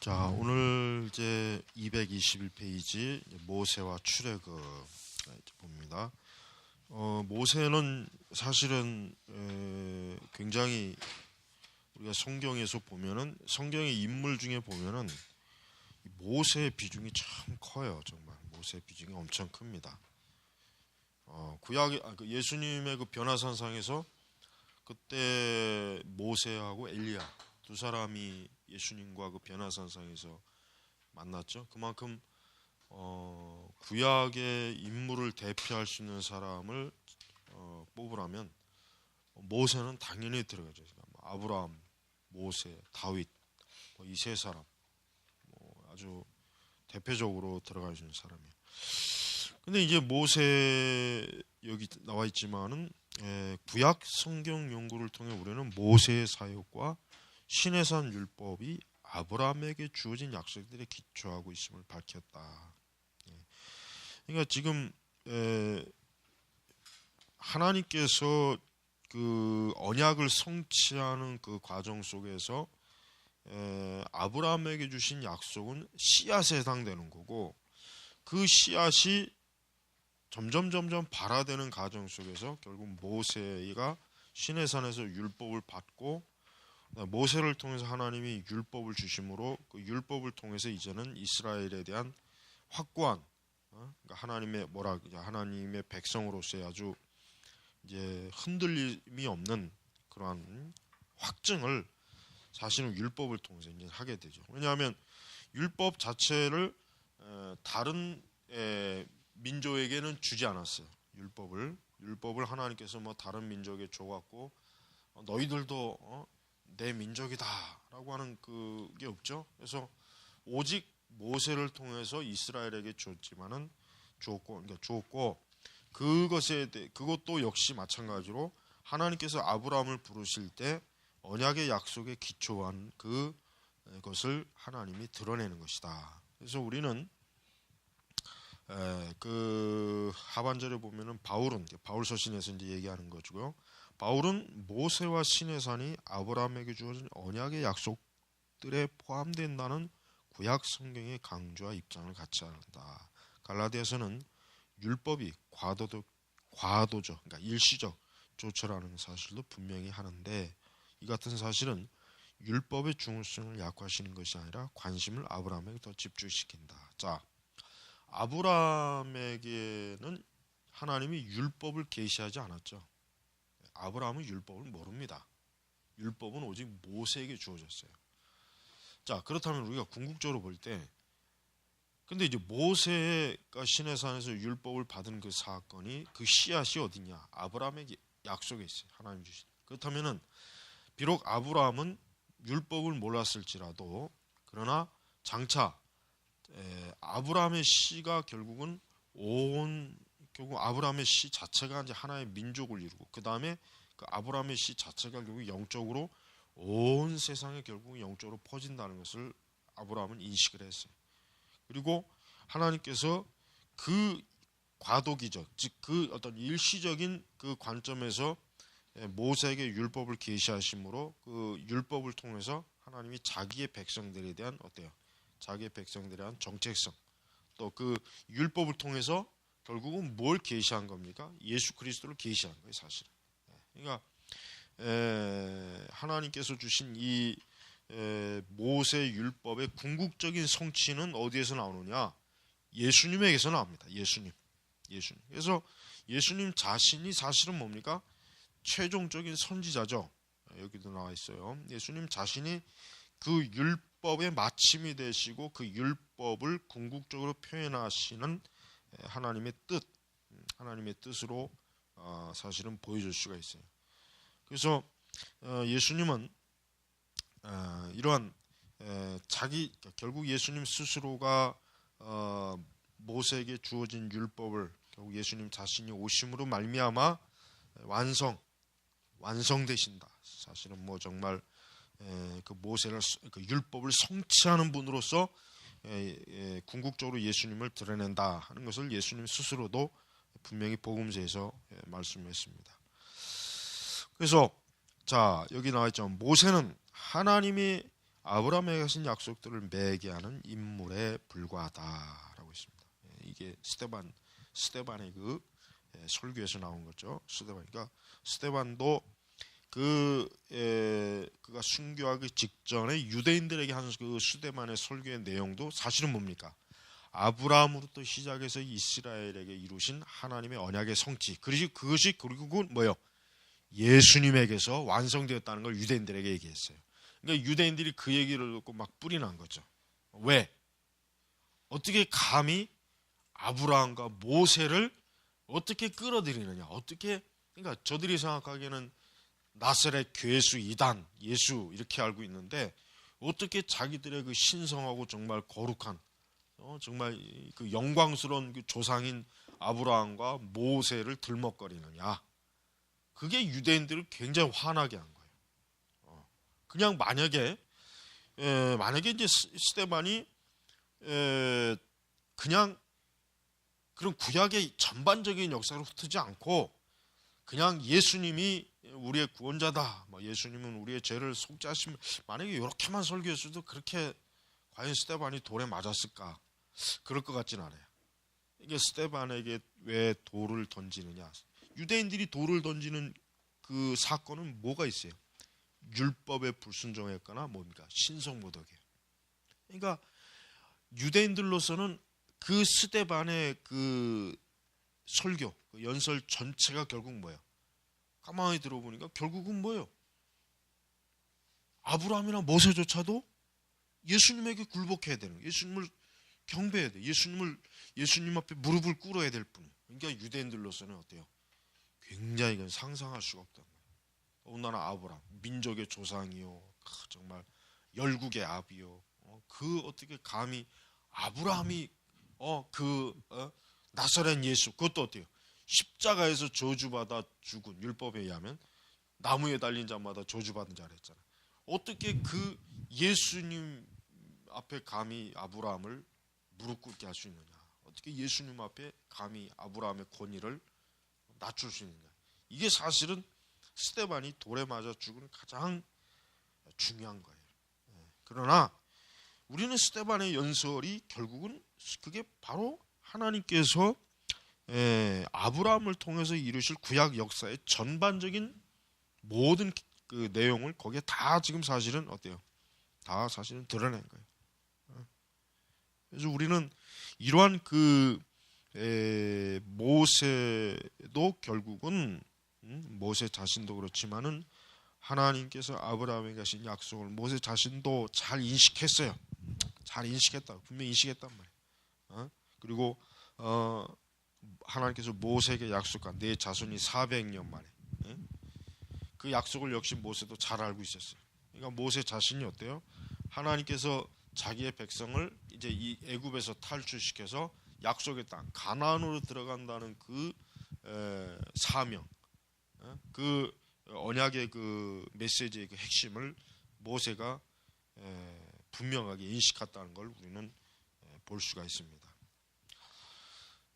자, 오늘 이제 221페이지 모세와 출애굽 봅니다. 모세는 사실은 굉장히 우리가 성경에서 보면은 성경의 인물 중에 보면은 모세의 비중이 참 커요. 정말 모세의 비중이 엄청 큽니다. 예수님의 그 변화산상에서 그때 모세하고 엘리야 두 사람이 예수님과 그 변화산상에서 만났죠. 그만큼 구약의 인물을 대표할 수 있는 사람을 뽑으라면 모세는 당연히 들어가죠. 아브라함, 모세, 다윗 이 세 사람 아주 대표적으로 들어갈 수 있는 사람이에요. 근데 이제 모세 여기 나와 있지만은 구약 성경 연구를 통해 우리는 모세의 사역과 시내산 율법이 아브라함에게 주어진 약속들에 기초하고 있음을 밝혔다. 그러니까 지금 하나님께서 그 언약을 성취하는 그 과정 속에서 아브라함에게 주신 약속은 씨앗에 해당되는 거고, 그 씨앗이 점점 발화되는 과정 속에서 결국 모세가 시내산에서 율법을 받고 모세를 통해서 하나님이 율법을 주심으로 그 율법을 통해서 이제는 이스라엘에 대한 확고한 그러니까 하나님의 백성으로서의 아주 이제 흔들림이 없는 그러한 확증을 사실은 율법을 통해서 이제 하게 되죠. 왜냐하면 율법 자체를 다른 민족에게는 주지 않았어요. 율법을 하나님께서 다른 민족에 줘갖고 너희들도 내 민족이다라고 하는 그게 없죠. 그래서 오직 모세를 통해서 이스라엘에게 주었고 그것도 역시 마찬가지로 하나님께서 아브라함을 부르실 때 언약의 약속에 기초한 그것을 하나님이 드러내는 것이다. 그래서 우리는 그 하반절에 보면은 바울 서신에서 이제 얘기하는 거고요. 바울은 모세와 시내산이 아브라함에게 주어진 언약의 약속들에 포함된다는 구약 성경의 강조와 입장을 같이 한다. 갈라디아서는 율법이 과도적, 그러니까 일시적 조처라는 사실도 분명히 하는데, 이 같은 사실은 율법의 중요성을 약화시키는 것이 아니라 관심을 아브라함에게 더 집중시킨다. 자, 아브라함에게는 하나님이 율법을 계시하지 않았죠. 아브라함은 율법을 모릅니다. 율법은 오직 모세에게 주어졌어요. 자, 그렇다면 우리가 궁극적으로 볼 때, 근데 이제 모세가 시내산에서 율법을 받은 그 사건이 그 씨앗이 어디냐? 아브라함에게 약속에 있어요. 하나님 주신. 그렇다면은 비록 아브라함은 율법을 몰랐을지라도 그러나 장차 아브라함의 씨가 결국 아브라함의 씨 자체가 이제 하나의 민족을 이루고, 그 다음에 그 아브라함의 씨 자체가 결국 영적으로 온 세상에 결국 영적으로 퍼진다는 것을 아브라함은 인식을 했어요. 그리고 하나님께서 그 과도기적, 즉 그 어떤 일시적인 그 관점에서 모세에게 율법을 계시하심으로 그 율법을 통해서 하나님이 자기의 백성들에 대한 자기의 백성들에 대한 정책성, 또 그 율법을 통해서 결국은 뭘 계시한 겁니까? 예수 그리스도를 계시한 거예요, 사실. 그러니까 하나님께서 주신 이 모세 율법의 궁극적인 성취는 어디에서 나오느냐? 예수님에게서 나옵니다. 예수님. 그래서 예수님 자신이 사실은 뭡니까? 최종적인 선지자죠. 여기도 나와 있어요. 예수님 자신이 그 율법의 마침이 되시고 그 율법을 궁극적으로 표현하시는 하나님의 뜻으로 사실은 보여줄 수가 있어요. 그래서 예수님은 이러한 결국 예수님 스스로가 모세에게 주어진 율법을 결국 예수님 자신이 오심으로 말미암아 완성되신다. 사실은 정말 그 율법을 성취하는 분으로서 궁극적으로 예수님을 드러낸다 하는 것을 예수님 스스로도 분명히 복음서에서 말씀했습니다. 그래서 자, 여기 나와 있죠. 모세는 하나님이 아브라함에게 하신 약속들을 매개하는 인물에 불과하다라고 했습니다. 이게 스데반의 그 설교에서 나온 거죠. 그러니까 스데반도 그가 순교하기 직전에 유대인들에게 한 그 스데반의 설교의 내용도 사실은 뭡니까? 아브라함으로부터 시작해서 이스라엘에게 이루신 하나님의 언약의 성취, 그것이 결국은 뭐요? 예수님에게서 완성되었다는 걸 유대인들에게 얘기했어요. 그러니까 유대인들이 그 얘기를 듣고 막 뿔이 난 거죠. 왜? 어떻게 감히 아브라함과 모세를 어떻게 끌어들이느냐? 그러니까 저들이 생각하기에는 나사렛 괴수 이단 예수 이렇게 알고 있는데 어떻게 자기들의 그 신성하고 정말 거룩한 정말 그 영광스러운 그 조상인 아브라함과 모세를 들먹거리느냐? 그게 유대인들을 굉장히 화나게 한 거예요. 그냥 만약에 이제 스데반이 그냥 그런 구약의 전반적인 역사를 훑지 않고 그냥 예수님이 우리의 구원자다, 예수님은 우리의 죄를 속죄하시면, 만약에 이렇게만 설교했어도 그렇게 과연 스데반이 돌에 맞았을까? 그럴 것 같진 않아요. 이게 스데반에게 왜 돌을 던지느냐? 유대인들이 돌을 던지는 그 사건은 뭐가 있어요? 율법에 불순종했거나 뭡니까? 신성모독이에요. 그러니까 유대인들로서는 그 스데반의 그 설교, 그 연설 전체가 결국 뭐예요? 가만히 들어보니까 결국은 뭐예요? 아브라함이나 모세조차도 예수님에게 굴복해야 되는 거예요. 예수님을 경배해야 돼요. 예수님 앞에 무릎을 꿇어야 될 뿐이에요. 그러니까 유대인들로서는 어때요? 굉장히 상상할 수가 없단 말이에요. 더군다나 아브라함, 민족의 조상이요, 정말 열국의 아비요. 어떻게 감히 아브라함이 나사렛 예수, 그것도 어때요? 십자가에서 저주받아 죽은, 율법에 의하면 나무에 달린 자마다 저주받은 자라 했잖아요. 어떻게 그 예수님 앞에 감히 아브라함을 무릎 꿇게 할 수 있느냐? 어떻게 예수님 앞에 감히 아브라함의 권위를 낮출 수 있느냐? 이게 사실은 스데반이 돌에 맞아 죽은 가장 중요한 거예요. 그러나 우리는 스데반의 연설이 결국은 그게 바로 하나님께서 아브라함을 통해서 이루실 구약 역사의 전반적인 모든 그 내용을 거기에 다 지금 사실은 어때요? 다 사실은 드러낸 거예요. 그래서 우리는 이러한 그 모세도 결국은 모세 자신도 그렇지만은 하나님께서 아브라함에게 하신 약속을 모세 자신도 잘 인식했어요. 잘 인식했다. 분명히 인식했단 말이에요. 그리고 하나님께서 모세에게 약속한 내 자손이 400년 만에 그 약속을 역시 모세도 잘 알고 있었어요. 그러니까 모세 자신이 어때요? 하나님께서 자기의 백성을 이제 이 애굽에서 탈출시켜서 약속의 땅 가나안으로 들어간다는 그 사명, 그 언약의 그 메시지의 그 핵심을 모세가 분명하게 인식했다는 걸 우리는 볼 수가 있습니다.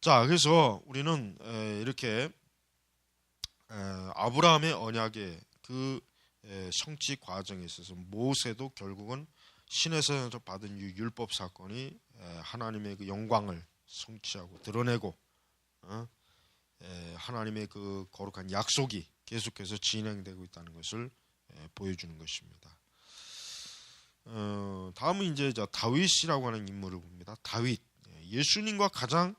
자, 그래서 우리는 이렇게 아브라함의 언약의 그 성취 과정에 있어서 모세도 결국은 신에서 받은 율법 사건이 하나님의 그 영광을 성취하고 드러내고 하나님의 그 거룩한 약속이 계속해서 진행되고 있다는 것을 보여주는 것입니다. 다음은 이제 다윗이라고 하는 인물을 봅니다. 다윗, 예수님과 가장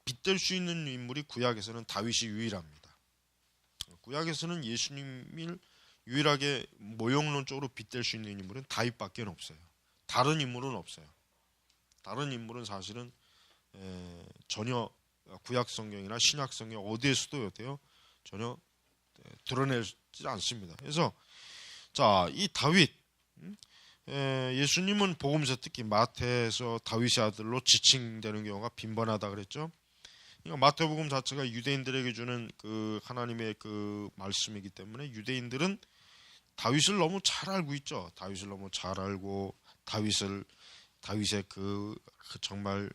빗댈 수 있는 인물이 구약에서는 다윗이 유일합니다. 구약에서는 예수님을 유일하게 모형론적으로 빗댈 수 있는 인물은 다윗밖에 없어요. 다른 인물은 없어요. 다른 인물은 사실은 전혀 구약 성경이나 신약 성경 어디에서도 어때요? 전혀 드러내지 않습니다. 그래서 이 다윗, 예수님은 복음서 특히 마태에서 다윗의 아들로 지칭되는 경우가 빈번하다 그랬죠. 그러니까 마태복음 자체가 유대인들에게 주는 그 하나님의 그 말씀이기 때문에 유대인들은 다윗을 너무 잘 알고 있죠. 다윗을 너무 잘 알고 다윗의 그 정말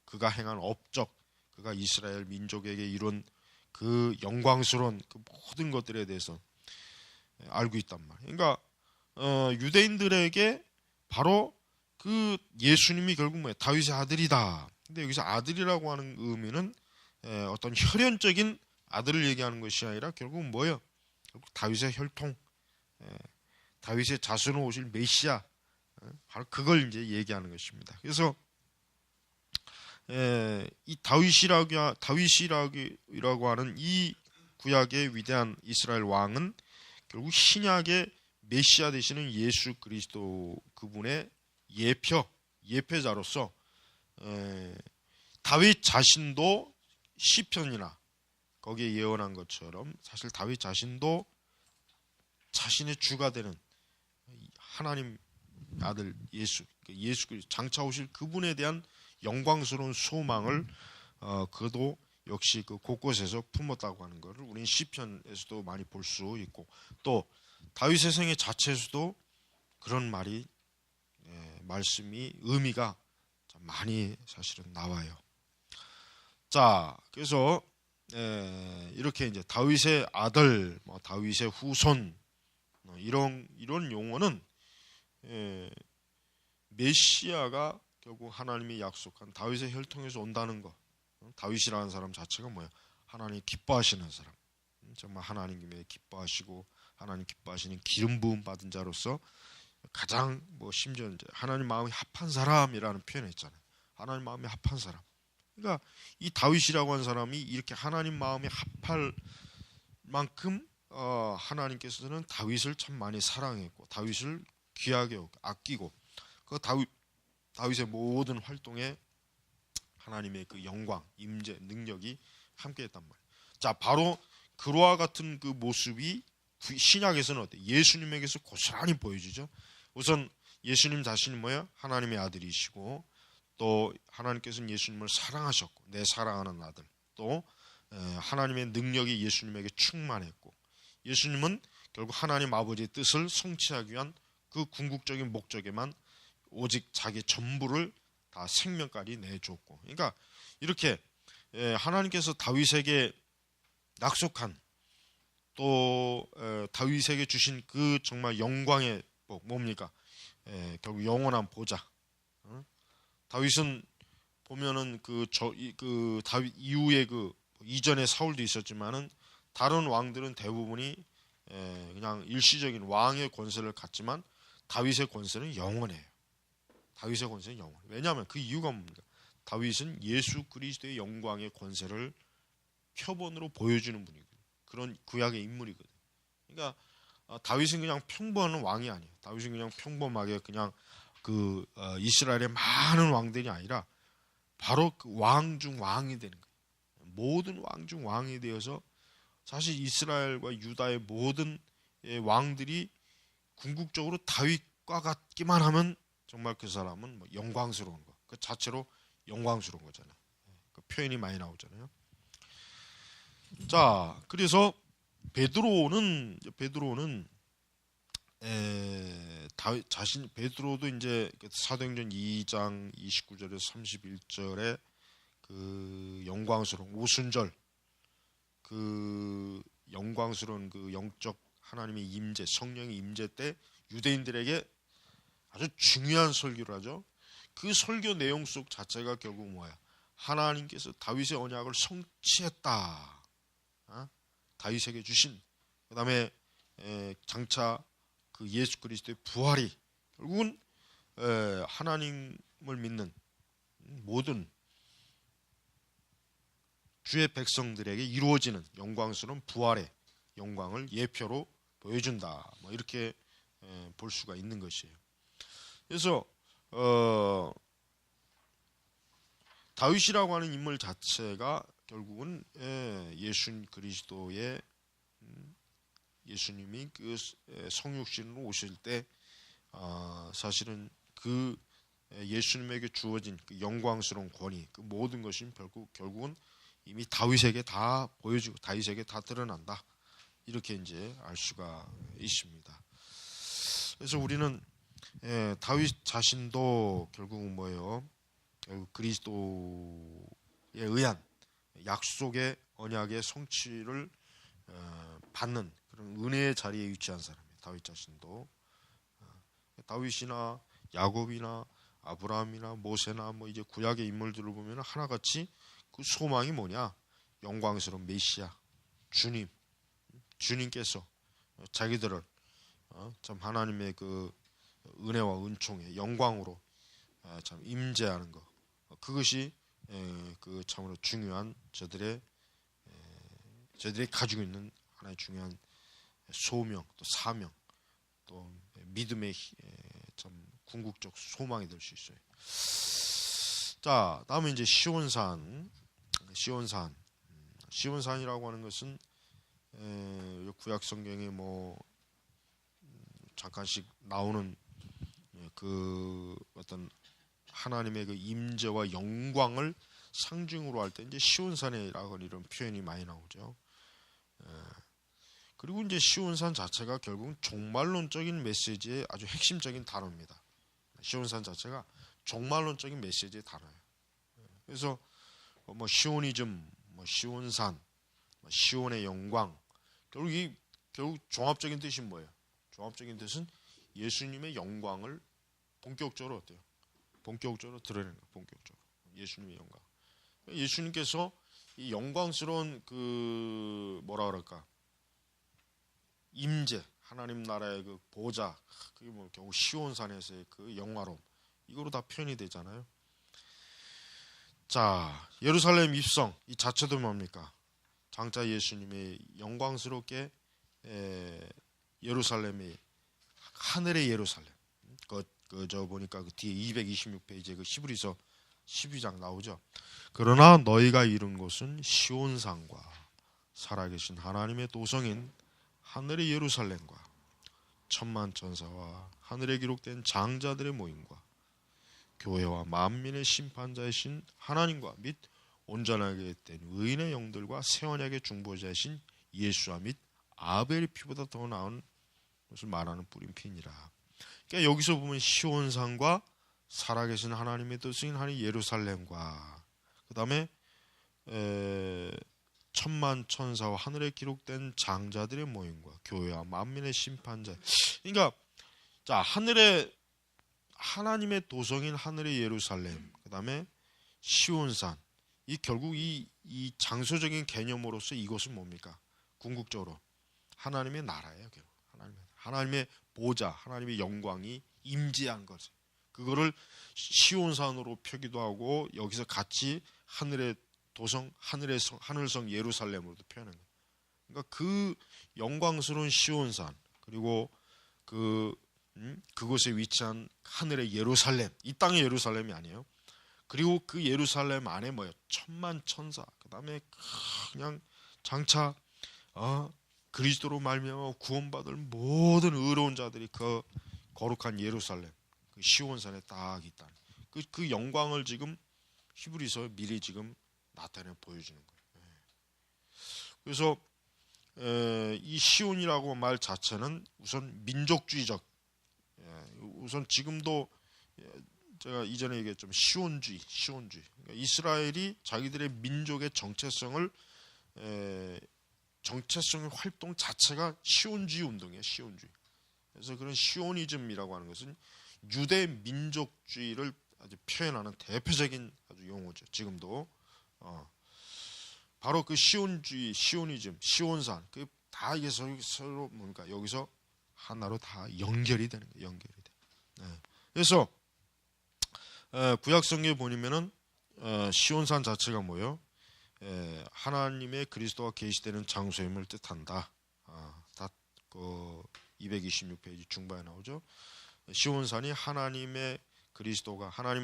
그가 행한 업적, 그가 이스라엘 민족에게 이룬 그 영광스러운 그 모든 것들에 대해서 알고 있단 말이에요. 그러니까 유대인들에게 바로 그 예수님이 결국 뭐예요? 다윗의 아들이다. 근데 여기서 아들이라고 하는 의미는 어떤 혈연적인 아들을 얘기하는 것이 아니라 결국은 뭐예요? 결국 다윗의 혈통, 다윗의 자손으로 오실 메시아, 바로 그걸 이제 얘기하는 것입니다. 그래서 이 다윗이라고 하는 이 구약의 위대한 이스라엘 왕은 결국 신약의 메시아 되시는 예수 그리스도 그분의 예표자로서 다윗 자신도 시편이나 거기에 예언한 것처럼 사실 다윗 자신도 자신의 주가 되는 하나님 아들 예수 그리스도 장차 오실 그분에 대한 영광스러운 소망을 그도 역시 그 곳곳에서 품었다고 하는 것을 우리는 시편에서도 많이 볼 수 있고, 또 다윗의 생애 자체에서도 그런 말씀이 의미가 많이 사실은 나와요. 자, 그래서 이렇게 이제 다윗의 아들, 다윗의 후손 이런 용어는 메시아가 결국 하나님이 약속한 다윗의 혈통에서 온다는 것. 다윗이라는 사람 자체가 뭐야? 하나님 기뻐하시는 사람. 정말 하나님이 기뻐하시고 하나님 기뻐하시는 기름 부음 받은 자로서 가장 심지어 이제 하나님 마음이 합한 사람이라는 표현을 했잖아요. 하나님 마음이 합한 사람. 그러니까 이 다윗이라고 하는 사람이 이렇게 하나님 마음이 합할 만큼 하나님께서는 다윗을 참 많이 사랑했고 다윗을 귀하게 아끼고 그 다윗의 모든 활동에 하나님의 그 영광, 임재, 능력이 함께했단 말이에요. 자, 바로 그와 같은 그 모습이 신약에서는 어때? 예수님에게서 고스란히 보여주죠. 우선 예수님 자신이 뭐야? 하나님의 아들이시고 또 하나님께서는 예수님을 사랑하셨고 내 사랑하는 아들. 또 하나님의 능력이 예수님에게 충만했고 예수님은 결국 하나님 아버지의 뜻을 성취하기 위한 그 궁극적인 목적에만 오직 자기 전부를 다 생명까지 내줬고, 그러니까 이렇게 하나님께서 다윗에게 약속한 또 다윗에게 주신 그 정말 영광의 복 뭡니까? 결국 영원한 보좌. 다윗은 보면은 그 다윗 이후에 그 이전에 사울도 있었지만은 다른 왕들은 대부분이 그냥 일시적인 왕의 권세를 갖지만 다윗의 권세는 영원해요. 다윗의 권세는 영원. 왜냐하면 그 이유가 뭡니까? 다윗은 예수 그리스도의 영광의 권세를 표본으로 보여주는 분이거든요. 그런 구약의 인물이거든요. 그러니까 다윗은 그냥 평범한 왕이 아니에요. 다윗은 그냥 평범하게 그냥 그 이스라엘의 많은 왕들이 아니라 바로 그 왕 중 왕이 되는 거예요. 모든 왕 중 왕이 되어서 사실 이스라엘과 유다의 모든 왕들이 궁극적으로 다윗과 같기만 하면 정말 그 사람은 영광스러운 거. 그 자체로 영광스러운 거잖아요. 그 표현이 많이 나오잖아요. 자, 그래서 베드로는 베드로도 이제 사도행전 2장 29절에서 31절에 그 영광스러운 오순절 그 영광스러운 그 영적 하나님의 임재, 성령의 임재 때 유대인들에게 아주 중요한 설교를 하죠. 그 설교 내용 속 자체가 결국 뭐야? 하나님께서 다윗의 언약을 성취했다. 다윗에게 주신 그 다음에 장차 그 예수 그리스도의 부활이 결국은 하나님을 믿는 모든 주의 백성들에게 이루어지는 영광스러운 부활의 영광을 예표로 보여준다. 이렇게 볼 수가 있는 것이에요. 그래서 다윗이라고 하는 인물 자체가 결국은 예수 그리스도의 예수님이 그 성육신으로 오실 때 사실은 그 예수님에게 주어진 그 영광스러운 권위, 그 모든 것이 결국은 이미 다윗에게 다 보여지고 다윗에게 다 드러난다. 이렇게 이제 알 수가 있습니다. 그래서 우리는 다윗 자신도 결국은 뭐예요? 결국 그리스도에 의한 약속의 언약의 성취를 받는 그런 은혜의 자리에 위치한 사람이에요. 다윗 자신도. 다윗이나 야곱이나 아브라함이나 모세나 뭐 이제 구약의 인물들을 보면 하나같이 그 소망이 뭐냐? 영광스러운 메시아 주님께서 자기들을 참 하나님의 그 은혜와 은총의 영광으로 참 임재하는 것, 그것이 그 참으로 중요한 저들의 가지고 있는 하나의 중요한 소명, 또 사명, 또 믿음의 참 궁극적 소망이 될 수 있어요. 자, 다음에 이제 시온산이라고 하는 것은 구약 성경에 뭐 잠깐씩 나오는 그 어떤 하나님의 그 임재와 영광을 상징으로 할 때 이제 시온산이라고 이런 표현이 많이 나오죠. 그리고 이제 시온산 자체가 결국은 종말론적인 메시지의 아주 핵심적인 단어입니다. 시온산 자체가 종말론적인 메시지의 단어예요. 그래서 뭐 시오니즘, 뭐 시온산, 시온의 영광, 결국 종합적인 뜻이 뭐예요? 종합적인 뜻은 예수님의 영광을 본격적으로 어때요? 본격적으로 드러내는 거예요. 본격적으로 예수님의 영광. 예수님께서 이 영광스러운 그 뭐라 그럴까? 임재, 하나님 나라의 그 보좌, 그게 뭐 결국 시온산에서의 그 영화로움, 이거로 다 표현이 되잖아요. 자, 예루살렘 입성 이 자체도 뭡니까? 장차 예수님의 영광스럽게 예루살렘이 하늘의 예루살렘. 저 보니까 그 뒤에 226페이지에 그 히브리서 12장 나오죠. 그러나 너희가 이룬 곳은 시온산과 살아계신 하나님의 도성인 하늘의 예루살렘과 천만 천사와 하늘에 기록된 장자들의 모임과 교회와 만민의 심판자이신 하나님과 및 온전하게 된 의인의 영들과 새 언약의 중보자이신 예수와 및 아벨의 피보다 더 나은 것을 말하는 뿌린 피니라. 그러니까 여기서 보면 시온산과 살아계신 하나님의 도성인 하나님 예루살렘과 그 다음에 천만 천사와 하늘에 기록된 장자들의 모임과 교회와 만민의 심판자. 그러니까 자, 하늘의 하나님의 도성인 하늘의 예루살렘, 그 다음에 시온산, 이 결국 이 장소적인 개념으로서 이것은 뭡니까? 궁극적으로 하나님의 나라예요. 결국 하나님의 보좌, 하나님의 영광이 임재한 거죠. 그거를 시온산으로 표기도 하고 여기서 같이 하늘의 도성, 하늘성 예루살렘으로도 표현한 거예요. 그러니까 그 영광스러운 시온산, 그리고 그곳에 위치한 하늘의 예루살렘, 이 땅의 예루살렘이 아니에요. 그리고 그 예루살렘 안에 뭐예요? 천만 천사, 그 다음에 그냥 장차 그리스도로 말미암아 구원받을 모든 의로운 자들이 그 거룩한 예루살렘, 그 시온산에 딱 있다. 그 영광을 지금 히브리서 미리 지금 나타내 보여주는 거예요. 그래서 이 시온이라고 말 자체는 우선 민족주의적, 우선 지금도 제가 이전에 얘기했지만 시온주의. 그러니까 이스라엘이 자기들의 민족의 정체성의 활동 자체가 시온주의 운동이에요. 시온주의. 그래서 그런 시오니즘이라고 하는 것은 유대 민족주의를 아주 표현하는 대표적인 아주 용어죠. 지금도 바로 그 시온주의, 시오니즘, 시온산, 그 다 이게 서로 뭡니까? 여기서 하나로 다 연결이 되는 거예요. 연결이 돼. 그래서 구약 성경에 보면은 시온산 자체가 뭐예요? 하나님의 그리스도가 계시되는 장소임을 뜻한다. 다 그 226페이지 중반에 나오죠. 시온산이 하나님의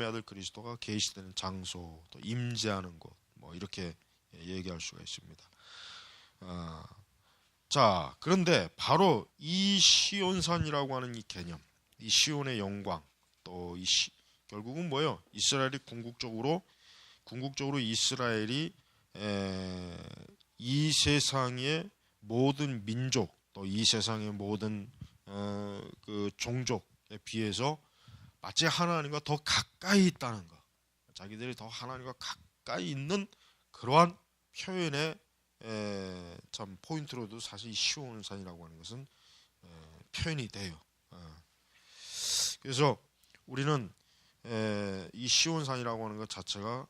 아들 그리스도가 계시되는 장소, 또 임재하는 곳, 뭐 이렇게 얘기할 수가 있습니다. 자, 그런데 바로 이 시온산이라고 하는 이 개념, 이 시온의 영광, 또 결국은 뭐예요? 이스라엘이 궁극적으로 이스라엘이 이 세상의 모든 민족, 또 이 세상의 모든 그 종족에 비해서 마치 하나님과 더 가까이 있다는 것, 자기들이 더 하나님과 가까이 있는 그러한 표현의 참 포인트로도 사실 이 시온산이라고 하는 것은 표현이 돼요. 그래서 우리는 이 시온산이라고 하는 것 자체가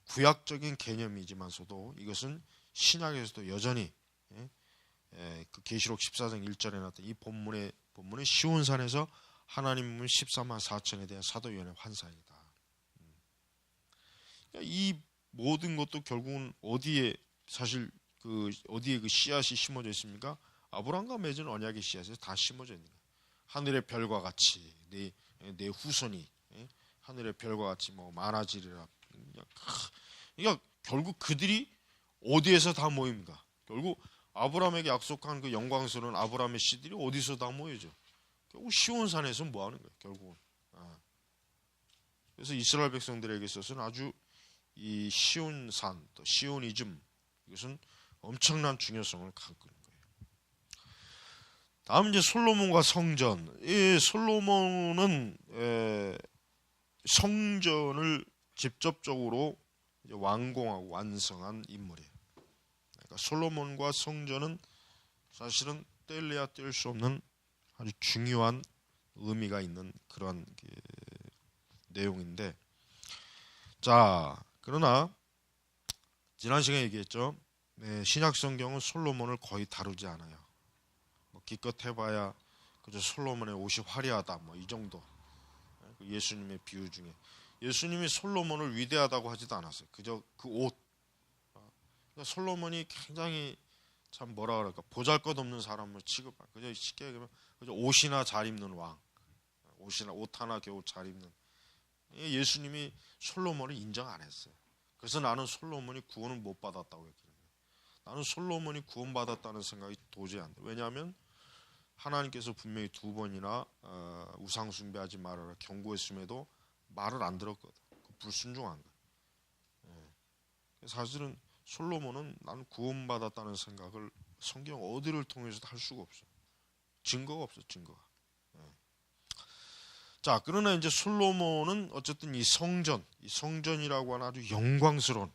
구약적인 개념이지만서도 이것은 신약에서도 여전히 그 계시록 14장 1절에 나왔던 이 본문의 시온산에서 하나님은 14만 4천에 대한 사도요한의 환상이다. 이 모든 것도 결국은 어디에 어디에 그 씨앗이 심어져 있습니까? 아브라함과 맺은 언약의 씨앗에 다 심어져 있는 거예요. 하늘의 별과 같이 내 후손이 하늘의 별과 같이 많아지리라. 그러니까 결국 그들이 어디에서 다 모입니까? 결국 아브라함에게 약속한 그 영광스러운 아브라함의 씨들이 어디서 다 모이죠? 결국 시온산에서 뭐 하는 거예요? 결국은. 그래서 이스라엘 백성들에게 있어서는 아주 이 시온산, 또 시오니즘, 이것은 엄청난 중요성을 갖고 있는 거예요. 다음 이제 솔로몬과 성전. 이 솔로몬은 성전을 직접적으로 이제 완공하고 완성한 인물이에요. 그러니까 솔로몬과 성전은 사실은 뗄래야 뗄 수 없는 아주 중요한 의미가 있는 그런 내용인데, 자, 그러나 지난 시간에 얘기했죠. 신약 성경은 솔로몬을 거의 다루지 않아요. 기껏 해봐야 그저 솔로몬의 옷이 화려하다, 이 정도. 예수님의 비유 중에 예수님이 솔로몬을 위대하다고 하지도 않았어요. 그저 그 옷. 그러니까 솔로몬이 굉장히 참 뭐라 그럴까, 보잘것없는 사람을 취급한, 그저 쉽게 얘기하면 그저 옷이나 잘 입는 왕, 옷 하나 겨우 잘 입는. 예수님이 솔로몬을 인정 안 했어요. 그래서 나는 솔로몬이 구원을 못 받았다고 했거든요. 나는 솔로몬이 구원받았다는 생각이 도저히 안 돼. 왜냐하면 하나님께서 분명히 2번이나 우상 숭배하지 말아라 경고했음에도 말을 안 들었거든. 불순종한 거야. 사실은 솔로몬은 나는 구원받았다는 생각을 성경 어디를 통해서도 할 수가 없어. 증거가 없어, 증거가. 자, 그러나 이제 솔로몬은 어쨌든 이 성전이라고 하는 아주 영광스러운,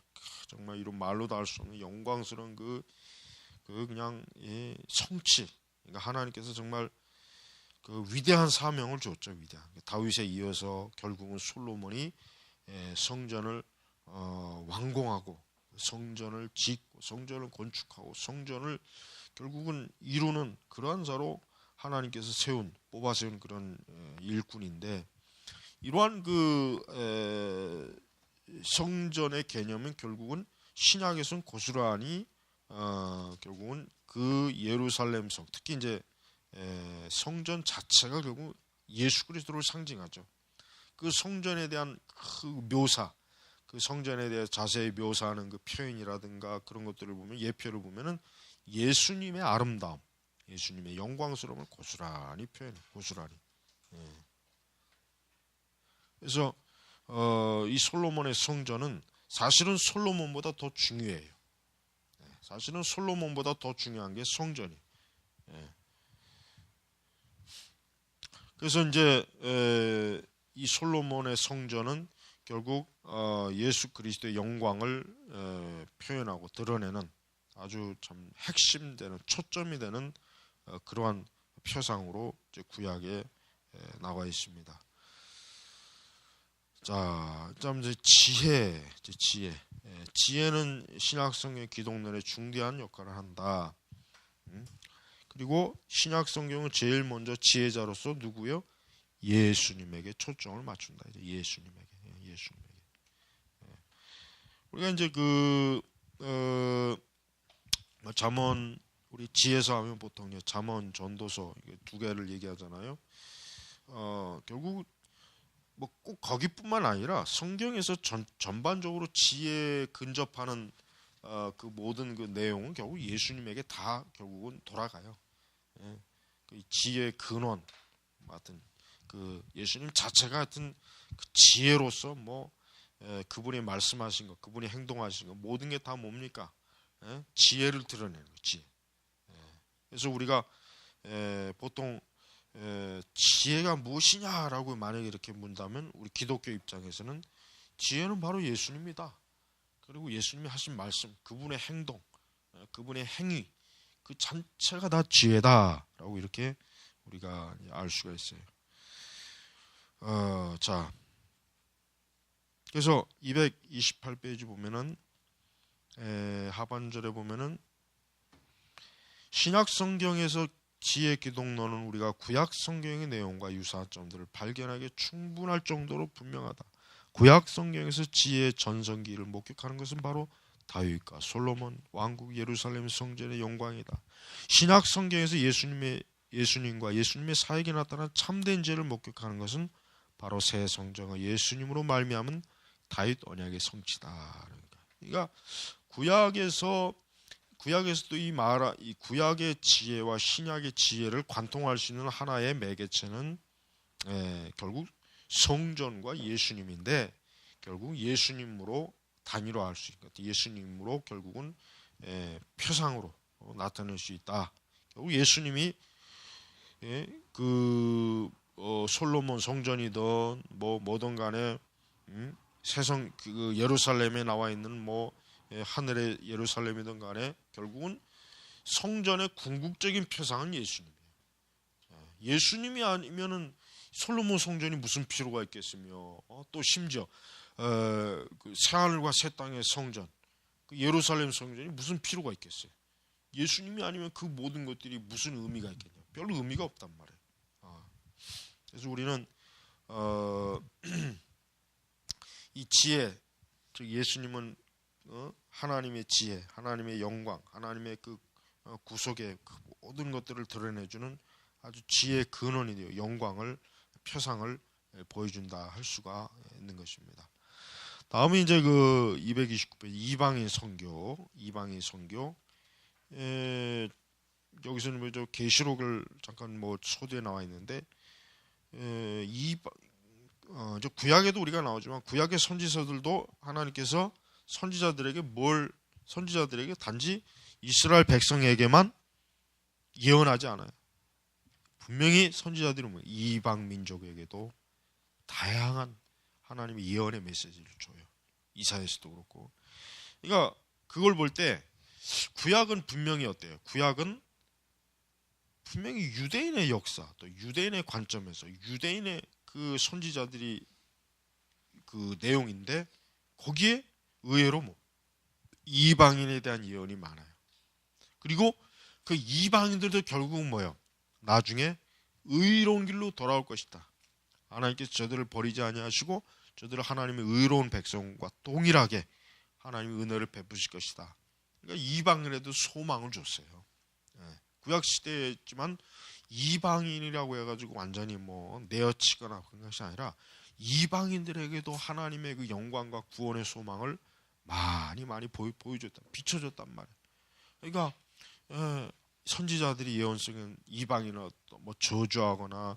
정말 이런 말로도 할 수 없는 영광스러운 그냥 성취. 그러니까 하나님께서 정말 그 위대한 사명을 줬죠, 위대한. 다윗에 이어서 결국은 솔로몬이 성전을 완공하고 성전을 짓고 성전을 건축하고 성전을 결국은 이루는 그러한 자로 하나님께서 뽑아 세운 그런 일꾼인데, 이러한 성전의 개념은 결국은 신약에서는 고스란히 결국은 그 예루살렘 성, 특히 이제 성전 자체가 결국 예수 그리스도를 상징하죠. 그 성전에 대한 그 묘사, 그 성전에 대해 자세히 묘사하는 그 표현이라든가 그런 것들을 보면, 예표를 보면은 예수님의 아름다움, 예수님의 영광스러움을 고스란히 표현해, 고스란히. 그래서 이 솔로몬의 성전은 사실은 솔로몬보다 더 중요해요. 사실은 솔로몬보다 더 중요한 게 성전이. 그래서 이제 이 솔로몬의 성전은 결국 예수 그리스도의 영광을 표현하고 드러내는 아주 참 핵심되는, 초점이 되는 그러한 표상으로 이제 구약에 나와 있습니다. 자, 그다음 이제 지혜는 신약성경 기독론의 중대한 역할을 한다. 그리고 신약성경은 제일 먼저 지혜자로서 누구요? 예수님에게 초점을 맞춘다. 이제 예수님에게. 우리가 이제 잠언, 우리 지혜서 하면 보통 잠언, 전도서 2개를 얘기하잖아요. 결국 꼭 거기뿐만 아니라 성경에서 전반적으로 지혜에 근접하는 그 모든 그 내용은 결국 예수님에게 다 결국은 돌아가요. 그 지혜의 근원 같은 그 예수님 자체가 같은 그 지혜로서 그분이 말씀하신 것, 그분이 행동하신 것, 모든 게 다 뭡니까? 지혜를 드러내는 거, 지혜. 그래서 우리가 보통 지혜가 무엇이냐라고 만약에 이렇게 묻는다면, 우리 기독교 입장에서는 지혜는 바로 예수님이다. 그리고 예수님이 하신 말씀, 그분의 행동, 그분의 행위, 그 자체가 다 지혜다라고 이렇게 우리가 알 수가 있어요. 자, 그래서 228페이지 보면은 하반절에 보면은 신약 성경에서 지혜 기독론은 우리가 구약 성경의 내용과 유사한 점들을 발견하기에 충분할 정도로 분명하다. 구약 성경에서 지혜의 전성기를 목격하는 것은 바로 다윗과 솔로몬, 왕국 예루살렘 성전의 영광이다. 신약 성경에서 예수님과 예수님의 사역에 나타난 참된 지혜를 목격하는 것은 바로 새 성전과 예수님으로 말미암은 다윗 언약의 성취다. 그러니까 구약에서도 이 구약의 지혜와 신약의 지혜를 관통할 수 있는 하나의 매개체는 결국 성전과 예수님인데, 결국 예수님으로 단일화할 수 있는 것, 예수님으로 결국은 표상으로 나타낼 수 있다. 결국 예수님이 솔로몬 성전이든 뭐든 간에 세상 그 예루살렘에 나와 있는 하늘의 예루살렘이든 간에 결국은 성전의 궁극적인 표상은 예수님이에요. 예수님이 아니면은 솔로몬 성전이 무슨 필요가 있겠으며, 또 심지어 그 새하늘과 새 땅의 성전, 그 예루살렘 성전이 무슨 필요가 있겠어요? 예수님이 아니면 그 모든 것들이 무슨 의미가 있겠냐? 별로 의미가 없단 말이에요. 그래서 우리는 이 지혜, 즉 예수님은 하나님의 지혜, 하나님의 영광, 하나님의 그 구속의 그 모든 것들을 드러내주는 아주 지혜의 근원이 되어 영광을, 표상을 보여준다 할 수가 있는 것입니다. 다음은 이제 그 229페이지 이방인 선교. 여기서는 뭐죠? 계시록을 잠깐 소두에 나와 있는데, 구약에도 우리가 나오지만 구약의 선지서들도 하나님께서 선지자들에게 단지 이스라엘 백성에게만 예언하지 않아요. 분명히 선지자들이 이방 민족에게도 다양한 하나님의 예언의 메시지를 줘요. 이사야서도 그렇고. 그러니까 그걸 볼 때 구약은 분명히 어때요? 구약은 분명히 유대인의 역사, 또 유대인의 관점에서 유대인의 그 선지자들이 그 내용인데, 거기에 의외로 이방인에 대한 예언이 많아요. 그리고 그 이방인들도 결국은 나중에 의로운 길로 돌아올 것이다. 하나님께서 저들을 버리지 아니하시고 저들을 하나님의 의로운 백성과 동일하게 하나님의 은혜를 베푸실 것이다. 그러니까 이방인에도 소망을 줬어요. 구약 시대였지만 이방인이라고 해가지고 완전히 내어치거나 그런 것이 아니라 이방인들에게도 하나님의 그 영광과 구원의 소망을 많이 보여줬다, 비춰줬단 말이에요. 그러니까 선지자들이 예언 속에 이방인을 저주하거나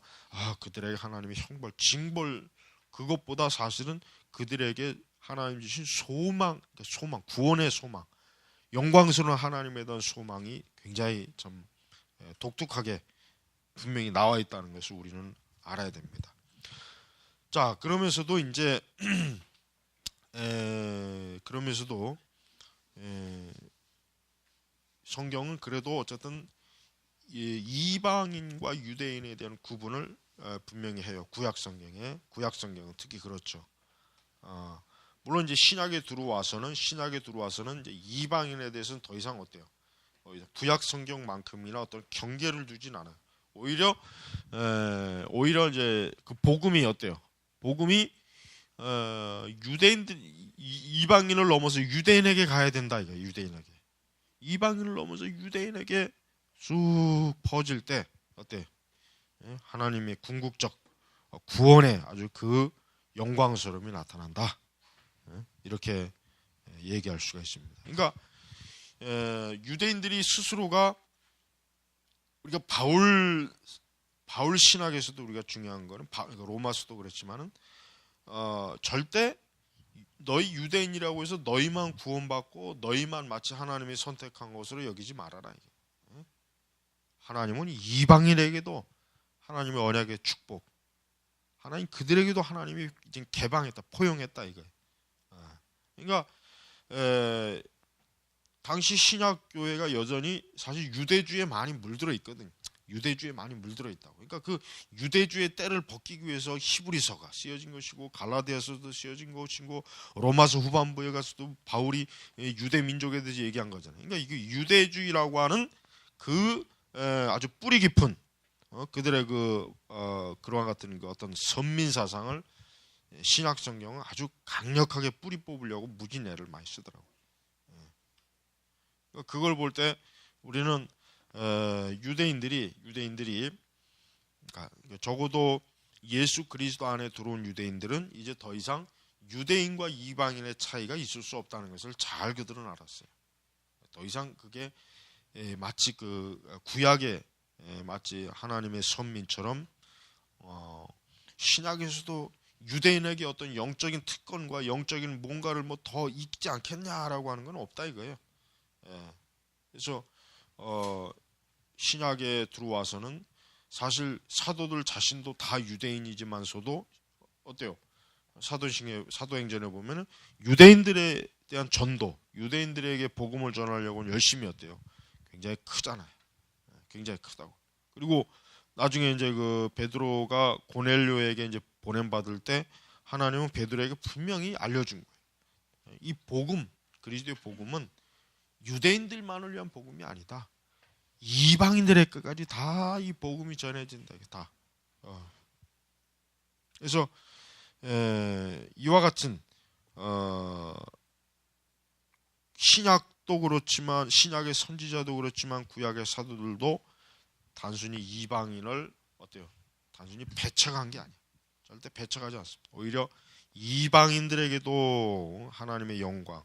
그들에게 하나님의 형벌, 징벌, 그것보다 사실은 그들에게 하나님 주신 소망, 구원의 소망, 영광스러운 하나님에 대한 소망이 굉장히 좀 독특하게 분명히 나와 있다는 것을 우리는 알아야 됩니다. 자, 그러면서도 이제 성경은 그래도 어쨌든 이방인과 유대인에 대한 구분을 분명히 해요. 구약 성경은 특히 그렇죠. 물론 이제 신약에 들어와서는 이제 이방인에 대해서는 더 이상 어때요? 구약 성경만큼이나 어떤 경계를 두진 않아요. 오히려 이제 그 복음이 어때요? 복음이 유대인들, 이방인을 넘어서 유대인에게 가야 된다 이거. 유대인에게, 이방인을 넘어서 유대인에게 쑥 퍼질 때 어때? 하나님의 궁극적 구원의 아주 그 영광스러움이 나타난다. 이렇게 얘기할 수가 있습니다. 그러니까 유대인들이 스스로가, 우리가 바울 신학에서도 우리가 중요한 거는 로마서도 그렇지만은 절대 너희 유대인이라고 해서 너희만 구원받고 너희만 마치 하나님이 선택한 것으로 여기지 말아라. 하나님은 이방인에게도 하나님의 언약의 축복, 하나님 그들에게도 하나님이 이제 개방했다, 포용했다 이거예요. 그러니까 당시 신약 교회가 여전히 사실 유대주의에 많이 물들어 있거든. 유대주에 많이 물들어 있다고. 그러니까 그 유대주의 때를 벗기기 위해서 히브리서가 쓰여진 것이고 갈라디아서도 쓰여진 것이고 로마서 후반부에 가서도 바울이 유대 민족에 대해서 얘기한 거잖아요. 그러니까 이게 유대주의라고 하는 그 아주 뿌리 깊은 그들의 그러한 같은 그 어떤 선민 사상을 신약 성경은 아주 강력하게 뿌리 뽑으려고 무진 애를 많이 쓰더라고요. 그걸 볼 때 우리는 유대인들이 그러니까 적어도 예수 그리스도 안에 들어온 유대인들은 이제 더 이상 유대인과 이방인의 차이가 있을 수 없다는 것을 잘 그들은 알았어요. 더 이상 그게 마치 그 구약의 마치 하나님의 선민처럼 신약에서도 유대인에게 어떤 영적인 특권과 영적인 뭔가를 뭐 더 있지 않겠냐라고 하는 건 없다 이거예요. 그래서 신약에 들어와서는 사실 사도들 자신도 다 유대인이지만서도 어때요? 사도행전에 보면은 유대인들에 대한 전도, 유대인들에게 복음을 전하려고 열심히 어때요? 굉장히 크잖아요. 굉장히 크다고. 그리고 나중에 이제 그 베드로가 고넬료에게 이제 보냄 받을 때 하나님은 베드로에게 분명히 알려준 거예요. 이 복음, 그리스도의 복음은 유대인들만을 위한 복음이 아니다. 이방인들의 끝까지 다 이 복음이 전해진다. 다. 그래서 이와 같은 신약도 그렇지만 신약의 선지자도 그렇지만 구약의 사도들도 단순히 이방인을 어때요? 단순히 배척한 게 아니야. 절대 배척하지 않습니다. 오히려 이방인들에게도 하나님의 영광,